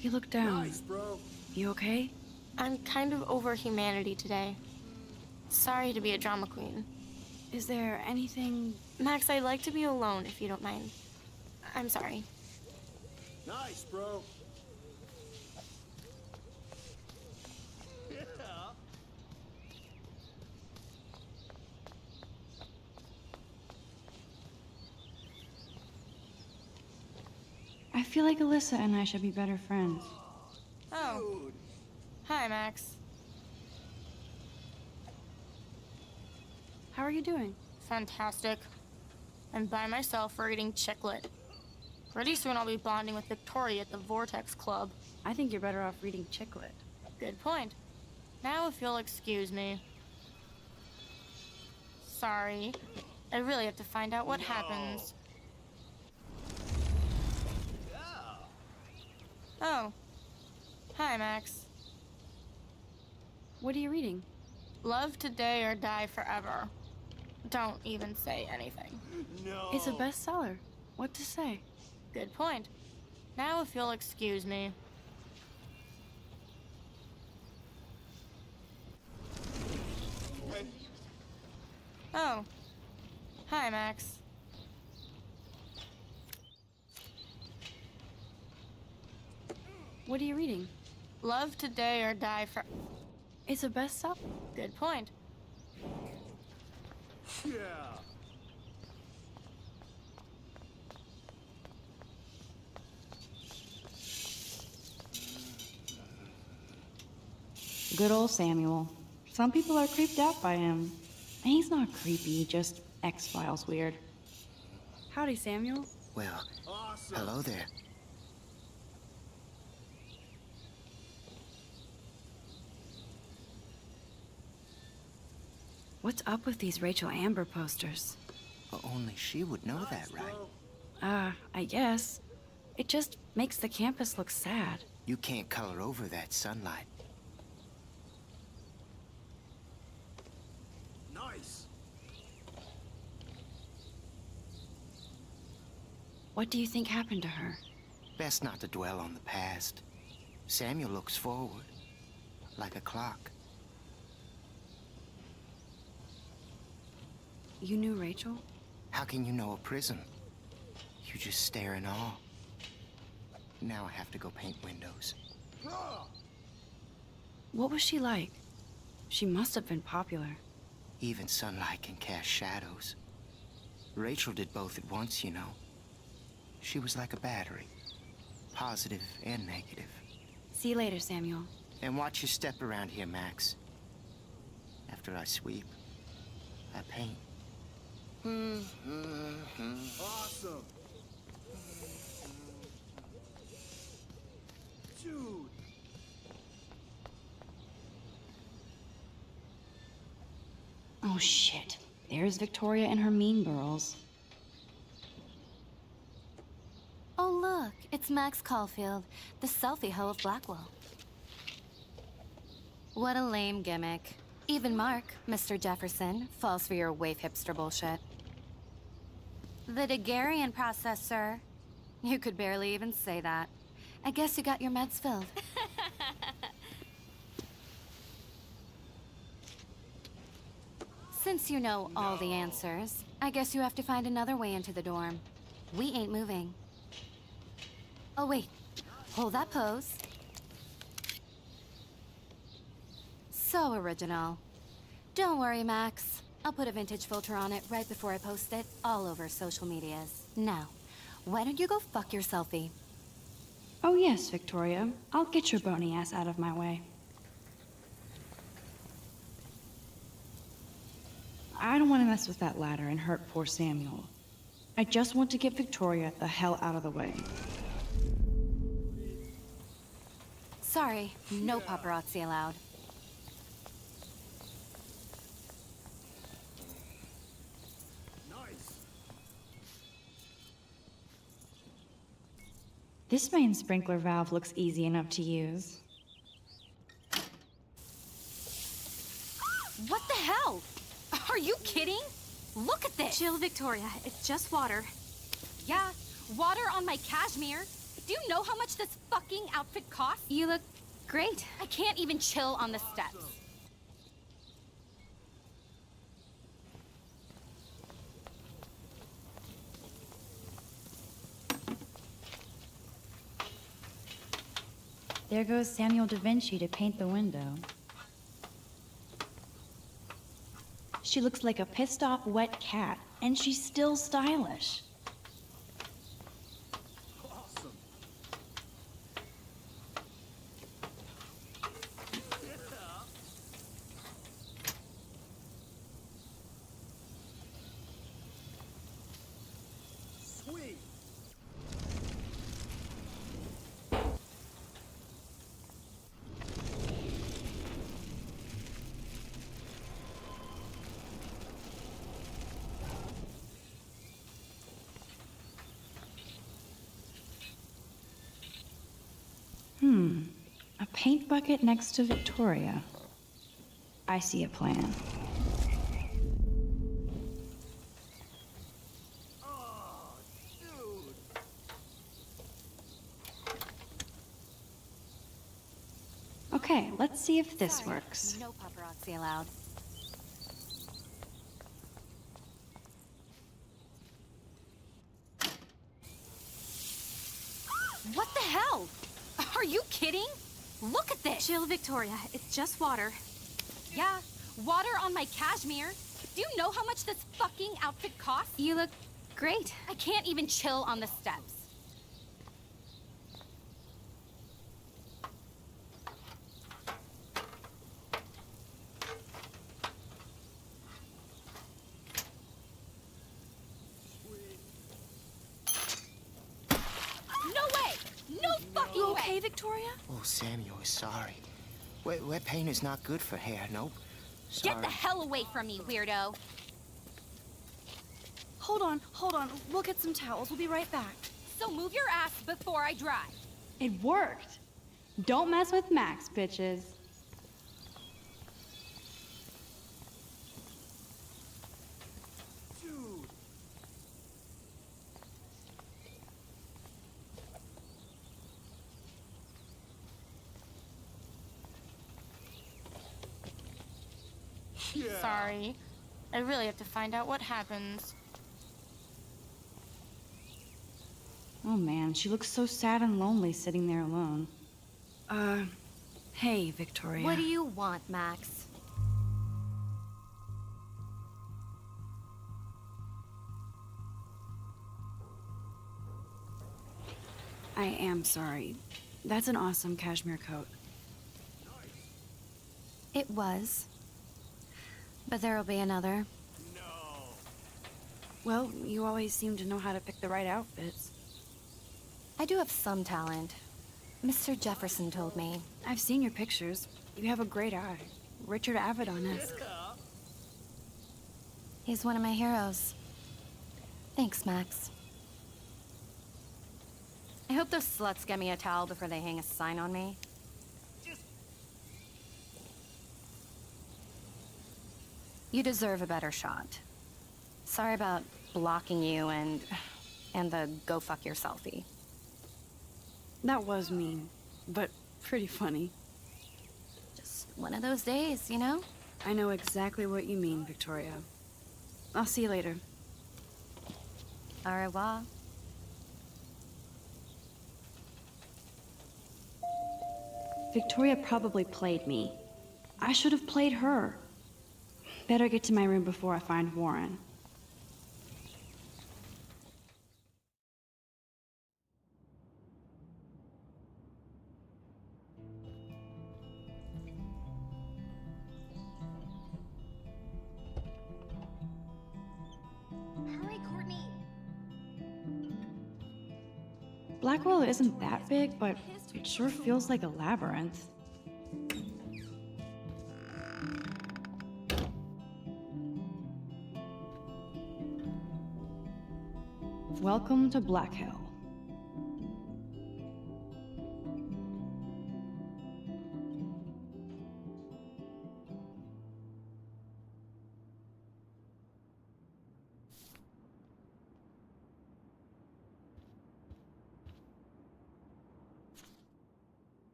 You look down. Nice, bro. You okay? I'm kind of over humanity today. Sorry to be a drama queen. Is there anything... Max, I'd like to be alone if you don't mind. I'm sorry. Nice, bro. I feel like Alyssa and I should be better friends. Oh. Hi, Max. How are you doing? Fantastic. I'm by myself reading Chicklet. Pretty soon I'll be bonding with Victoria at the Vortex Club. I think you're better off reading Chicklet. Good point. Now if you'll excuse me. Sorry. I really have to find out what happens. Oh. Hi, Max. What are you reading? Love Today or Die Forever. Don't even say anything. No. It's a bestseller. What to say? Good point. Now if you'll excuse me. Oh. Hi, Max. What are you reading? Love Today or Die For... It's a bestseller. Good point. Yeah. Good old Samuel. Some people are creeped out by him. And he's not creepy, just X-Files weird. Howdy, Samuel. Well, hello there. What's up with these Rachel Amber posters? Well, only she would know that, right? I guess. It just makes the campus look sad. You can't color over that sunlight. Nice. What do you think happened to her? Best not to dwell on the past. Samuel looks forward, like a clock. You knew Rachel? How can you know a prison? You just stare in awe. Now I have to go paint windows. What was she like? She must have been popular. Even sunlight can cast shadows. Rachel did both at once, you know. She was like a battery, positive and negative. See you later, Samuel. And watch your step around here, Max. After I sweep, I paint. Awesome. Dude. Oh shit. There's Victoria and her mean girls. Oh, look, it's Max Caulfield, the selfie hoe of Blackwell. What a lame gimmick. Even Mark, Mr. Jefferson, falls for your waif hipster bullshit. The Daguerrean process, sir. You could barely even say that. I guess you got your meds filled. Since you know all the answers, I guess you have to find another way into the dorm. We ain't moving. Oh, wait. Hold that pose. So original. Don't worry, Max. I'll put a vintage filter on it right before I post it all over social medias. Now, why don't you go fuck your selfie? Oh yes, Victoria. I'll get your bony ass out of my way. I don't want to mess with that ladder and hurt poor Samuel. I just want to get Victoria the hell out of the way. Sorry, no paparazzi allowed. This main sprinkler valve looks easy enough to use. What the hell? Are you kidding? Look at this! Chill, Victoria. It's just water. Yeah, water on my cashmere. Do you know how much this fucking outfit costs? You look great. I can't even chill on the steps. There goes Samuel da Vinci to paint the window. She looks like a pissed off wet cat, and she's still stylish. Awesome. paint bucket next to Victoria. I see a plan. Okay, let's see if this works. No paparazzi allowed. What the hell? Are you kidding? Look at this! Chill, Victoria. It's just water. Yeah, water on my cashmere. Do you know how much this fucking outfit costs? You look great. I can't even chill on the steps. No way! No fucking You way! okay, Victoria? Oh, Samuel is sorry. Wet paint is not good for hair, nope. Sorry. Get the hell away from me, weirdo! Hold on. We'll get some towels. We'll be right back. So move your ass before I dry. It worked. Don't mess with Max, bitches. Sorry. I really have to find out what happens. Oh man, she looks so sad and lonely sitting there alone. Hey, Victoria. What do you want, Max? I am sorry. That's an awesome cashmere coat. It was. But there'll be another. Well, you always seem to know how to pick the right outfits. I do have some talent. Mr. Jefferson told me. I've seen your pictures. You have a great eye. Richard Avedon-esque. He's one of my heroes. Thanks, Max. I hope those sluts get me a towel before they hang a sign on me. You deserve a better shot. Sorry about blocking you and the go fuck your selfie. That was mean, but pretty funny. Just one of those days, you know? I know exactly what you mean, Victoria. I'll see you later. Au revoir. Victoria probably played me. I should have played her. Better get to my room before I find Warren. Hurry, Courtney. Blackwell isn't that big, but it sure feels like a labyrinth. Welcome to Black Hill.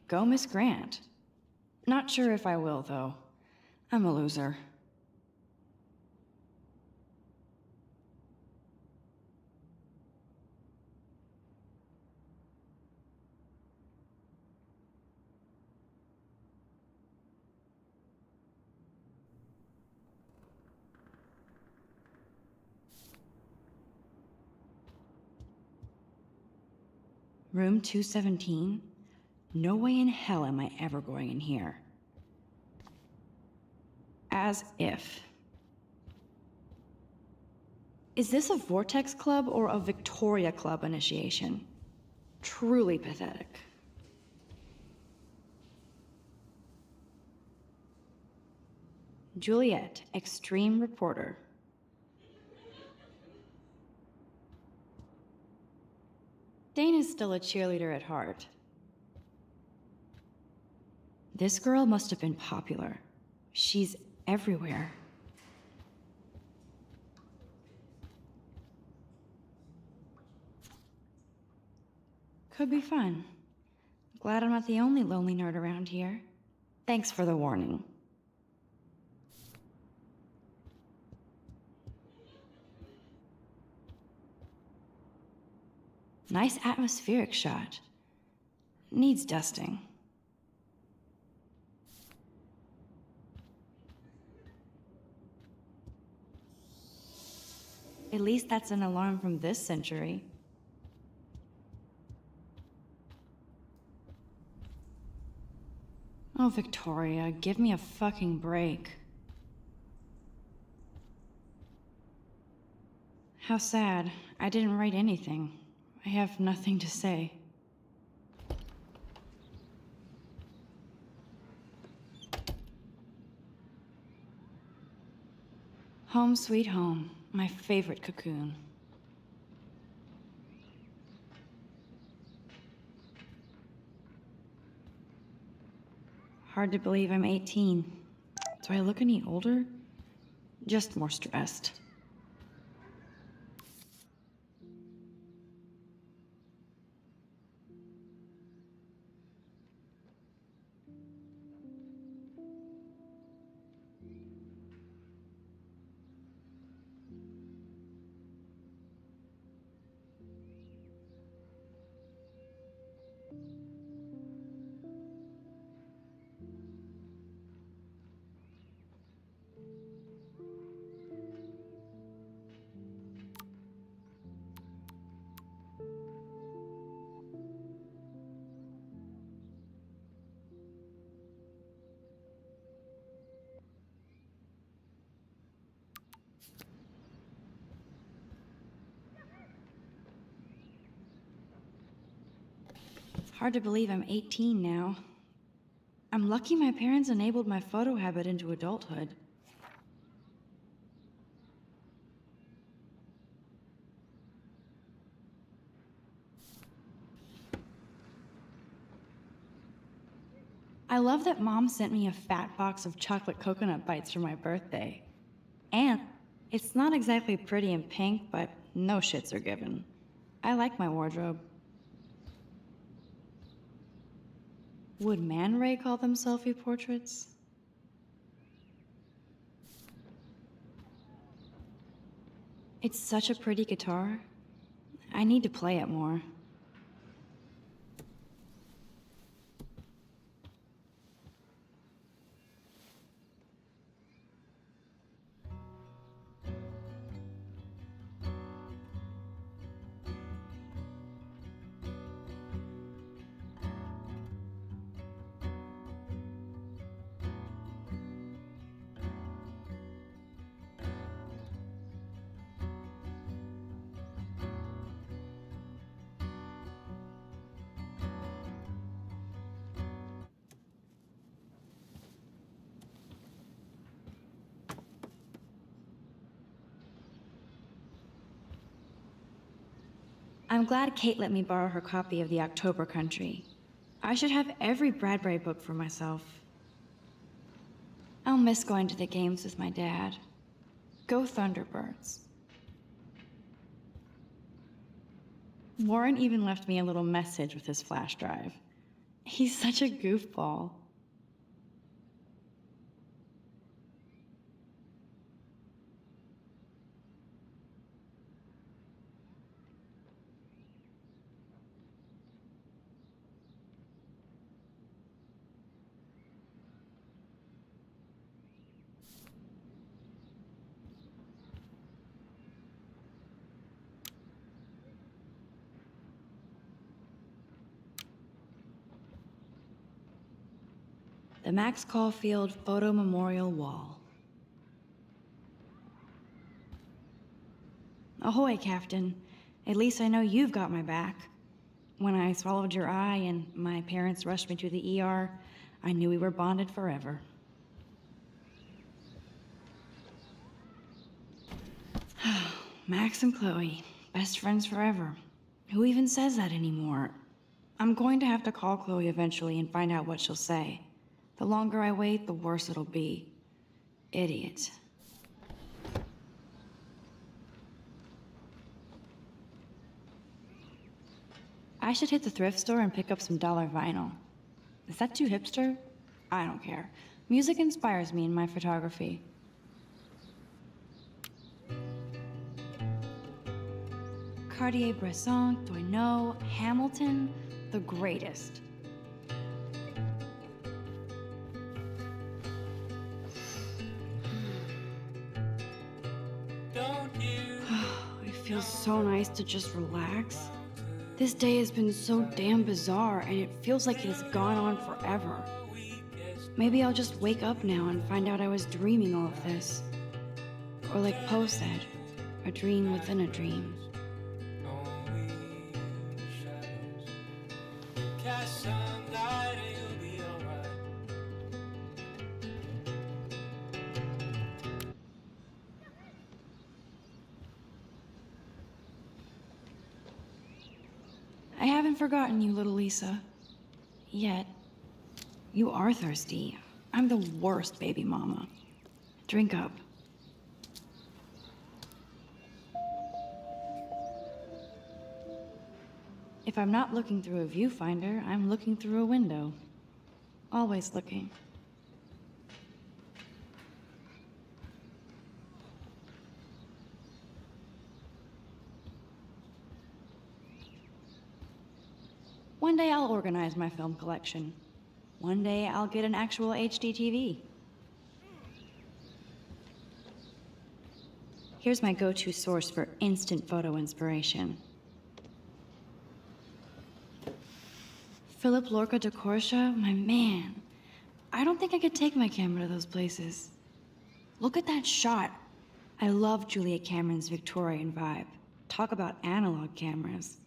Go, Miss Grant. Not sure if I will, though. I'm a loser. Room 217? No way in hell am I ever going in here. As if. Is this a Vortex Club or a Victoria Club initiation? Truly pathetic. Juliet, extreme reporter. Dana's still a cheerleader at heart. This girl must have been popular. She's everywhere. Could be fun. Glad I'm not the only lonely nerd around here. Thanks for the warning. Nice atmospheric shot. Needs dusting. At least that's an alarm from this century. Oh, Victoria, give me a fucking break. How sad. I didn't write anything. I have nothing to say. Home sweet home, my favorite cocoon. Hard to believe I'm 18. Do I look any older? Just more stressed. Hard to believe I'm 18 now. I'm lucky my parents enabled my photo habit into adulthood. I love that Mom sent me a fat box of chocolate coconut bites for my birthday. And it's not exactly pretty and pink, but no shits are given. I like my wardrobe. Would Man Ray call them selfie portraits? It's such a pretty guitar. I need to play it more. I'm glad Kate let me borrow her copy of The October Country. I should have every Bradbury book for myself. I'll miss going to the games with my dad. Go Thunderbirds. Warren even left me a little message with his flash drive. He's such a goofball. The Max Caulfield Photo Memorial Wall. Ahoy, Captain. At least I know you've got my back. When I swallowed your eye and my parents rushed me to the ER, I knew we were bonded forever. Max and Chloe, best friends forever. Who even says that anymore? I'm going to have to call Chloe eventually and find out what she'll say. The longer I wait, the worse it'll be. Idiot. I should hit the thrift store and pick up some dollar vinyl. Is that too hipster? I don't care. Music inspires me in my photography. Cartier-Bresson, Doisneau, Hamilton, the greatest. It feels so nice to just relax. This day has been so damn bizarre, and it feels like it has gone on forever. Maybe I'll just wake up now and find out I was dreaming all of this. Or like Poe said, a dream within a dream. I haven't forgotten you, little Lisa. Yet. You are thirsty. I'm the worst baby mama. Drink up. If I'm not looking through a viewfinder, I'm looking through a window. Always looking. One day I'll organize my film collection. One day I'll get an actual HD TV. Here's my go-to source for instant photo inspiration. Philip Lorca de Corsia, my man. I don't think I could take my camera to those places. Look at that shot. I love Juliet Cameron's Victorian vibe. Talk about analog cameras.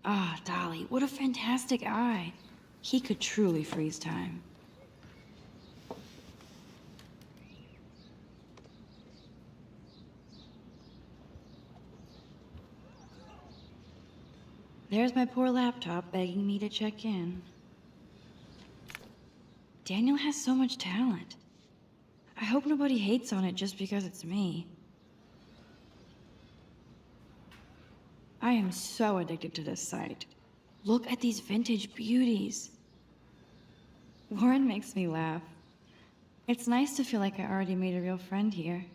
Ah, Dolly, what a fantastic eye. He could truly freeze time. There's my poor laptop begging me to check in. Daniel has so much talent. I hope nobody hates on it just because it's me. I am so addicted to this site. Look at these vintage beauties. Warren makes me laugh. It's nice to feel like I already made a real friend here.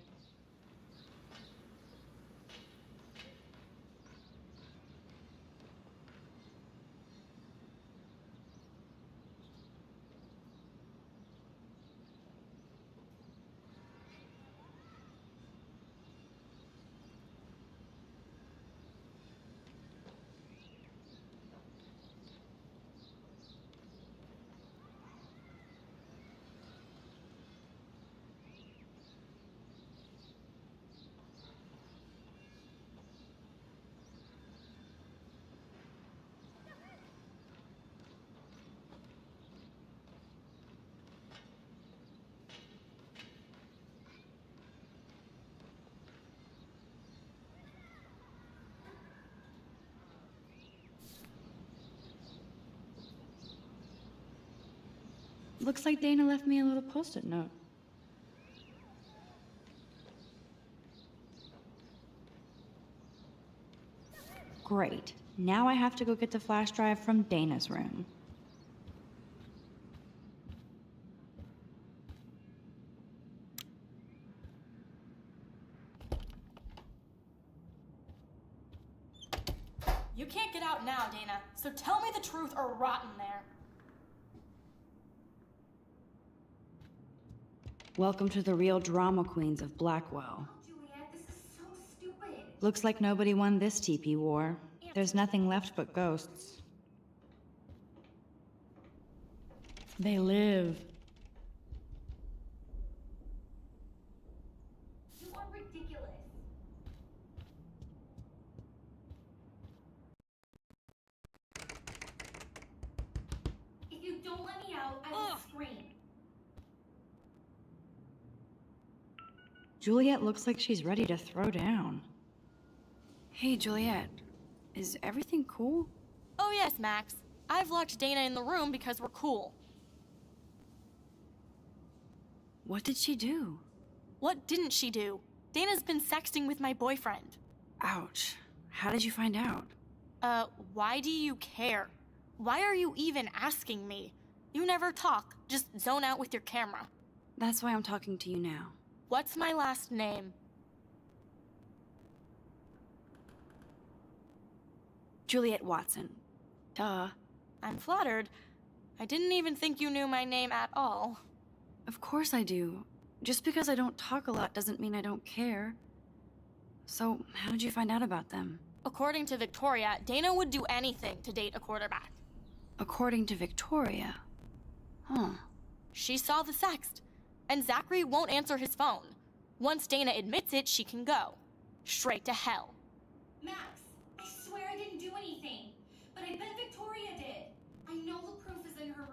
Looks like Dana left me a little post-it note. Great. Now I have to go get the flash drive from Dana's room. You can't get out now, Dana, so tell me the truth or rot in there. Welcome to the real drama queens of Blackwell. Juliet, this is so stupid. Looks like nobody won this TP war. There's nothing left but ghosts. They live. You are ridiculous. If you don't let me out, I will scream. Juliet looks like she's ready to throw down. Hey, Juliet. Is everything cool? Oh yes, Max. I've locked Dana in the room because we're cool. What did she do? What didn't she do? Dana's been sexting with my boyfriend. Ouch. How did you find out? Why do you care? Why are you even asking me? You never talk, just zone out with your camera. That's why I'm talking to you now. What's my last name? Juliet Watson. Duh. I'm flattered. I didn't even think you knew my name at all. Of course I do. Just because I don't talk a lot doesn't mean I don't care. So, how did you find out about them? According to Victoria, Dana would do anything to date a quarterback. According to Victoria? Huh. She saw the sext, and Zachary won't answer his phone. Once Dana admits it, she can go. Straight to hell. Max, I swear I didn't do anything, but I bet Victoria did. I know the proof is in her room.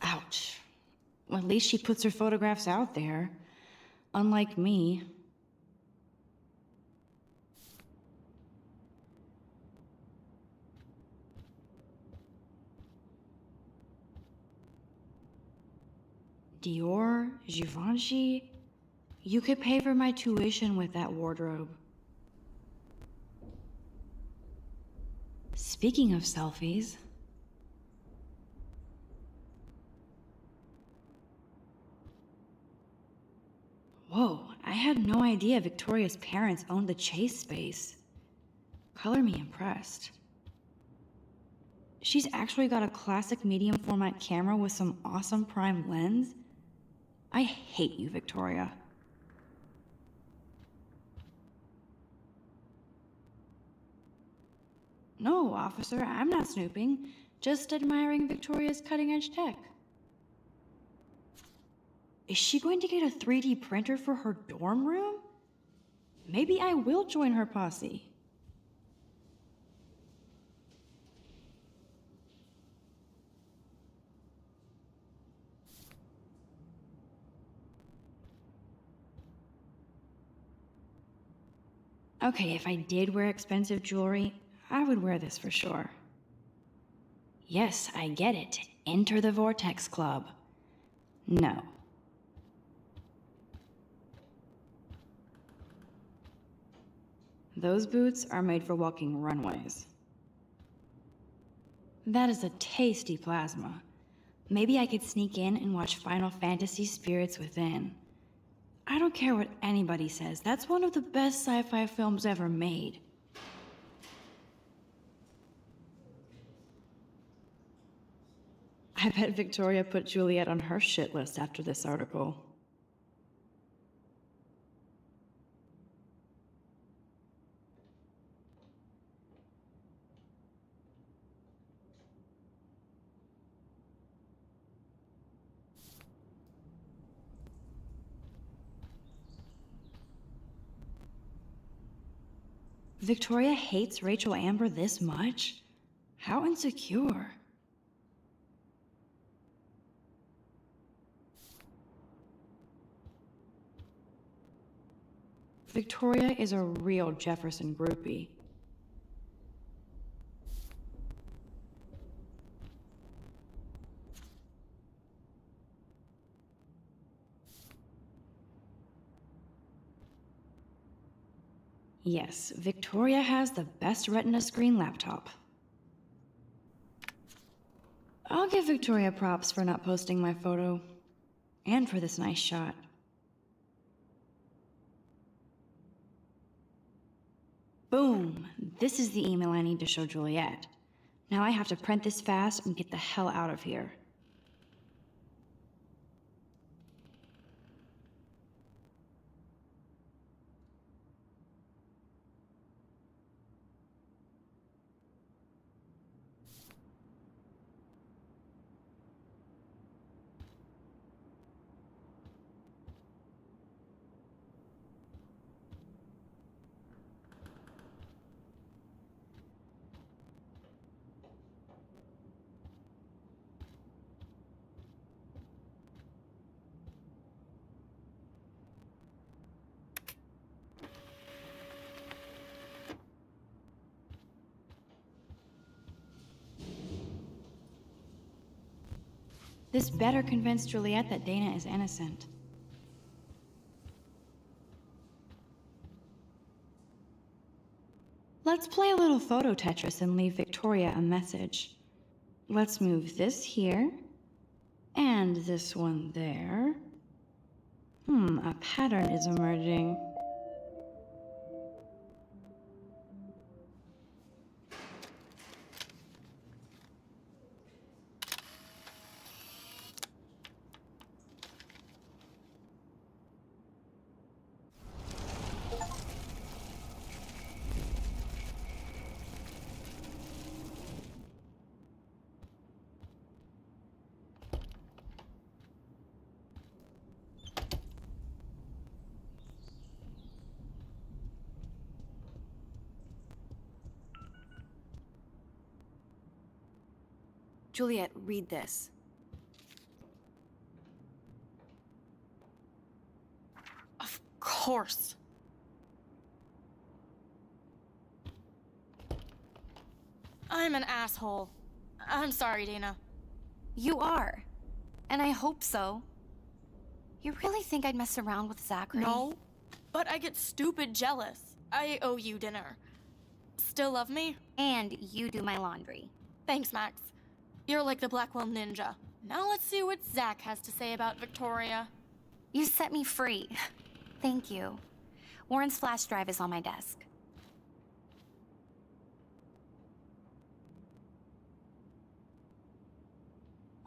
Ouch. Well, at least she puts her photographs out there. Unlike me. Dior, Givenchy. You could pay for my tuition with that wardrobe. Speaking of selfies. Whoa, I had no idea Victoria's parents owned the Chase space. Color me impressed. She's actually got a classic medium format camera with some awesome prime lens. I hate you, Victoria. No, officer, I'm not snooping. Just admiring Victoria's cutting-edge tech. Is she going to get a 3D printer for her dorm room? Maybe I will join her posse. Okay, if I did wear expensive jewelry, I would wear this for sure. Yes, I get it. Enter the Vortex Club. No. Those boots are made for walking runways. That is a tasty plasma. Maybe I could sneak in and watch Final Fantasy Spirits Within. I don't care what anybody says, that's one of the best sci-fi films ever made. I bet Victoria put Juliet on her shit list after this article. Victoria hates Rachel Amber this much? How insecure. Victoria is a real Jefferson groupie. Yes, Victoria has the best Retina screen laptop. I'll give Victoria props for not posting my photo. And for this nice shot. Boom! This is the email I need to show Juliet. Now I have to print this fast and get the hell out of here. This better convince Juliet that Dana is innocent. Let's play a little photo Tetris and leave Victoria a message. Let's move this here, and this one there. A pattern is emerging. Juliet, read this. Of course. I'm an asshole. I'm sorry, Dana. You are. And I hope so. You really think I'd mess around with Zachary? No, but I get stupid jealous. I owe you dinner. Still love me? And you do my laundry. Thanks, Max. You're like the Blackwell Ninja. Now let's see what Zach has to say about Victoria. You set me free. Thank you. Warren's flash drive is on my desk.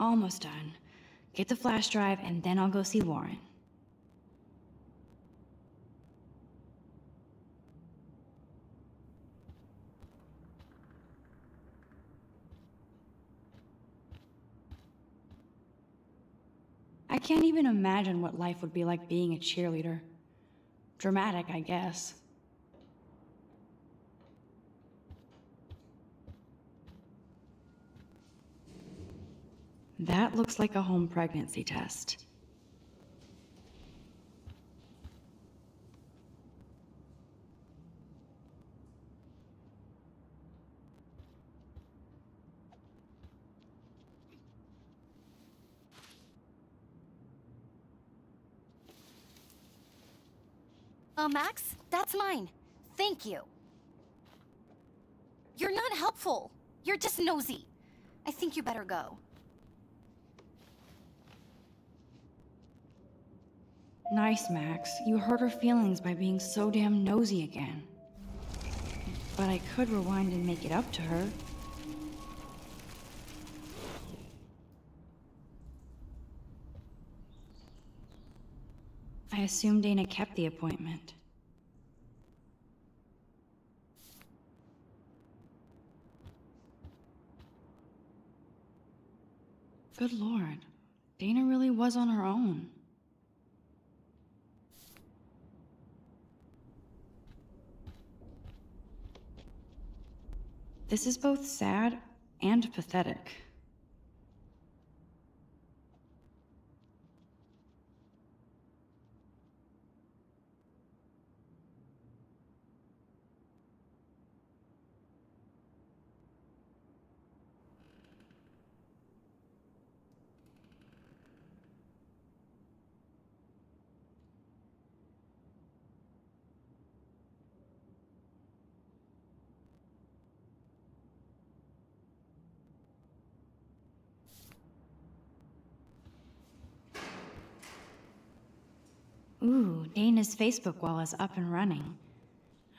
Almost done. Get the flash drive, and then I'll go see Warren. I can't even imagine what life would be like being a cheerleader. Dramatic, I guess. That looks like a home pregnancy test. Max, that's mine. Thank you. You're not helpful. You're just nosy. I think you better go. Nice, Max. You hurt her feelings by being so damn nosy again. But I could rewind and make it up to her. I assume Dana kept the appointment. Good Lord. Dana really was on her own. This is both sad and pathetic. Ooh, Dana's Facebook wall is up and running.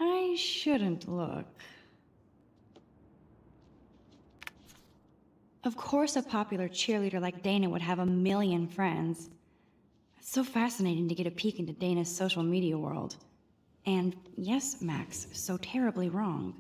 I shouldn't look. Of course a popular cheerleader like Dana would have a million friends. It's so fascinating to get a peek into Dana's social media world. And yes, Max, so terribly wrong.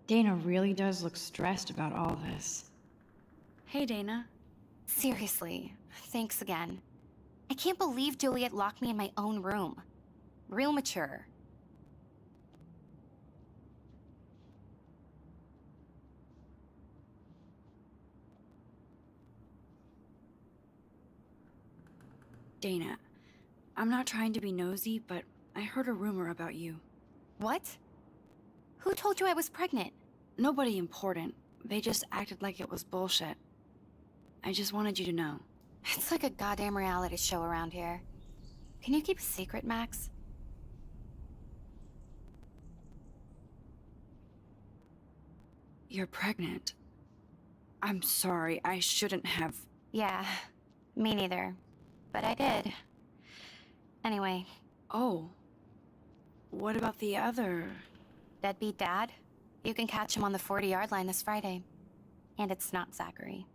Dana really does look stressed about all this. Hey, Dana. Seriously, thanks again. I can't believe Juliet locked me in my own room. Real mature. Dana, I'm not trying to be nosy, but I heard a rumor about you. What? Who told you I was pregnant? Nobody important. They just acted like it was bullshit. I just wanted you to know. It's like a goddamn reality show around here. Can you keep a secret, Max? You're pregnant. I'm sorry, I shouldn't have. Yeah, me neither. But I did. Anyway. Oh. What about the other? Deadbeat dad? You can catch him on the 40-yard line this Friday. And it's not Zachary.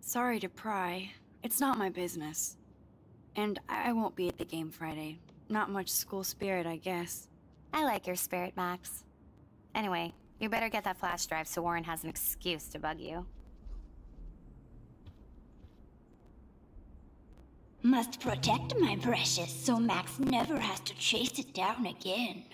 Sorry to pry. It's not my business. And I won't be at the game Friday. Not much school spirit, I guess. I like your spirit, Max. Anyway, you better get that flash drive so Warren has an excuse to bug you. Must protect my precious so Max never has to chase it down again.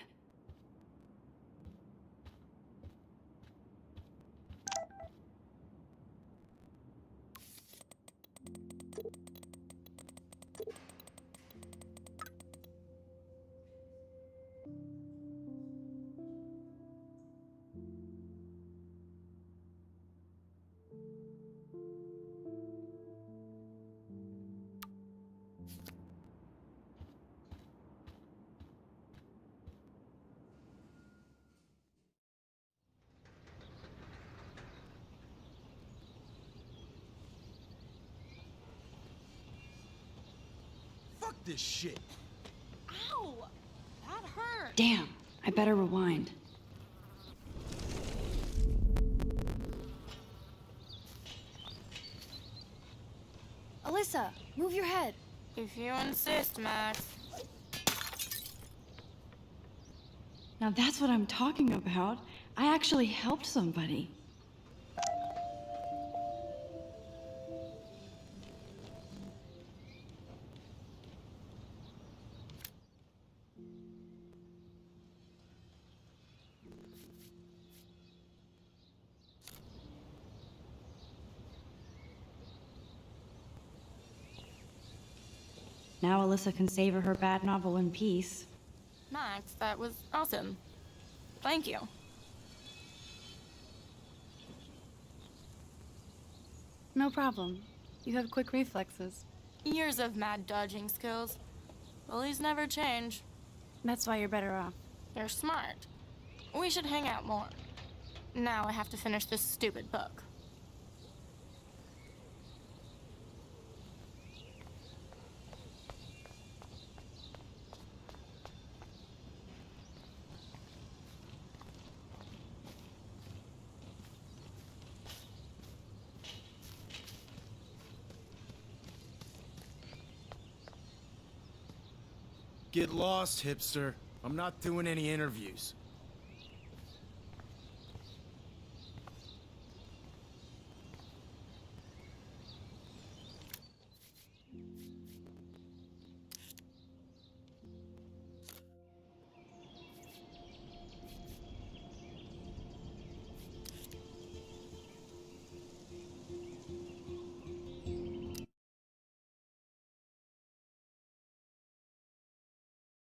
Fuck this shit. Ow! That hurt. Damn, I better rewind. Alyssa, move your head. If you insist, Max. Now that's what I'm talking about. I actually helped somebody. Now Alyssa can savor her bad novel in peace. Max, that was awesome. Thank you. No problem. You have quick reflexes. Years of mad dodging skills. Bullies never change. That's why you're better off. You're smart. We should hang out more. Now I have to finish this stupid book. Get lost, hipster. I'm not doing any interviews.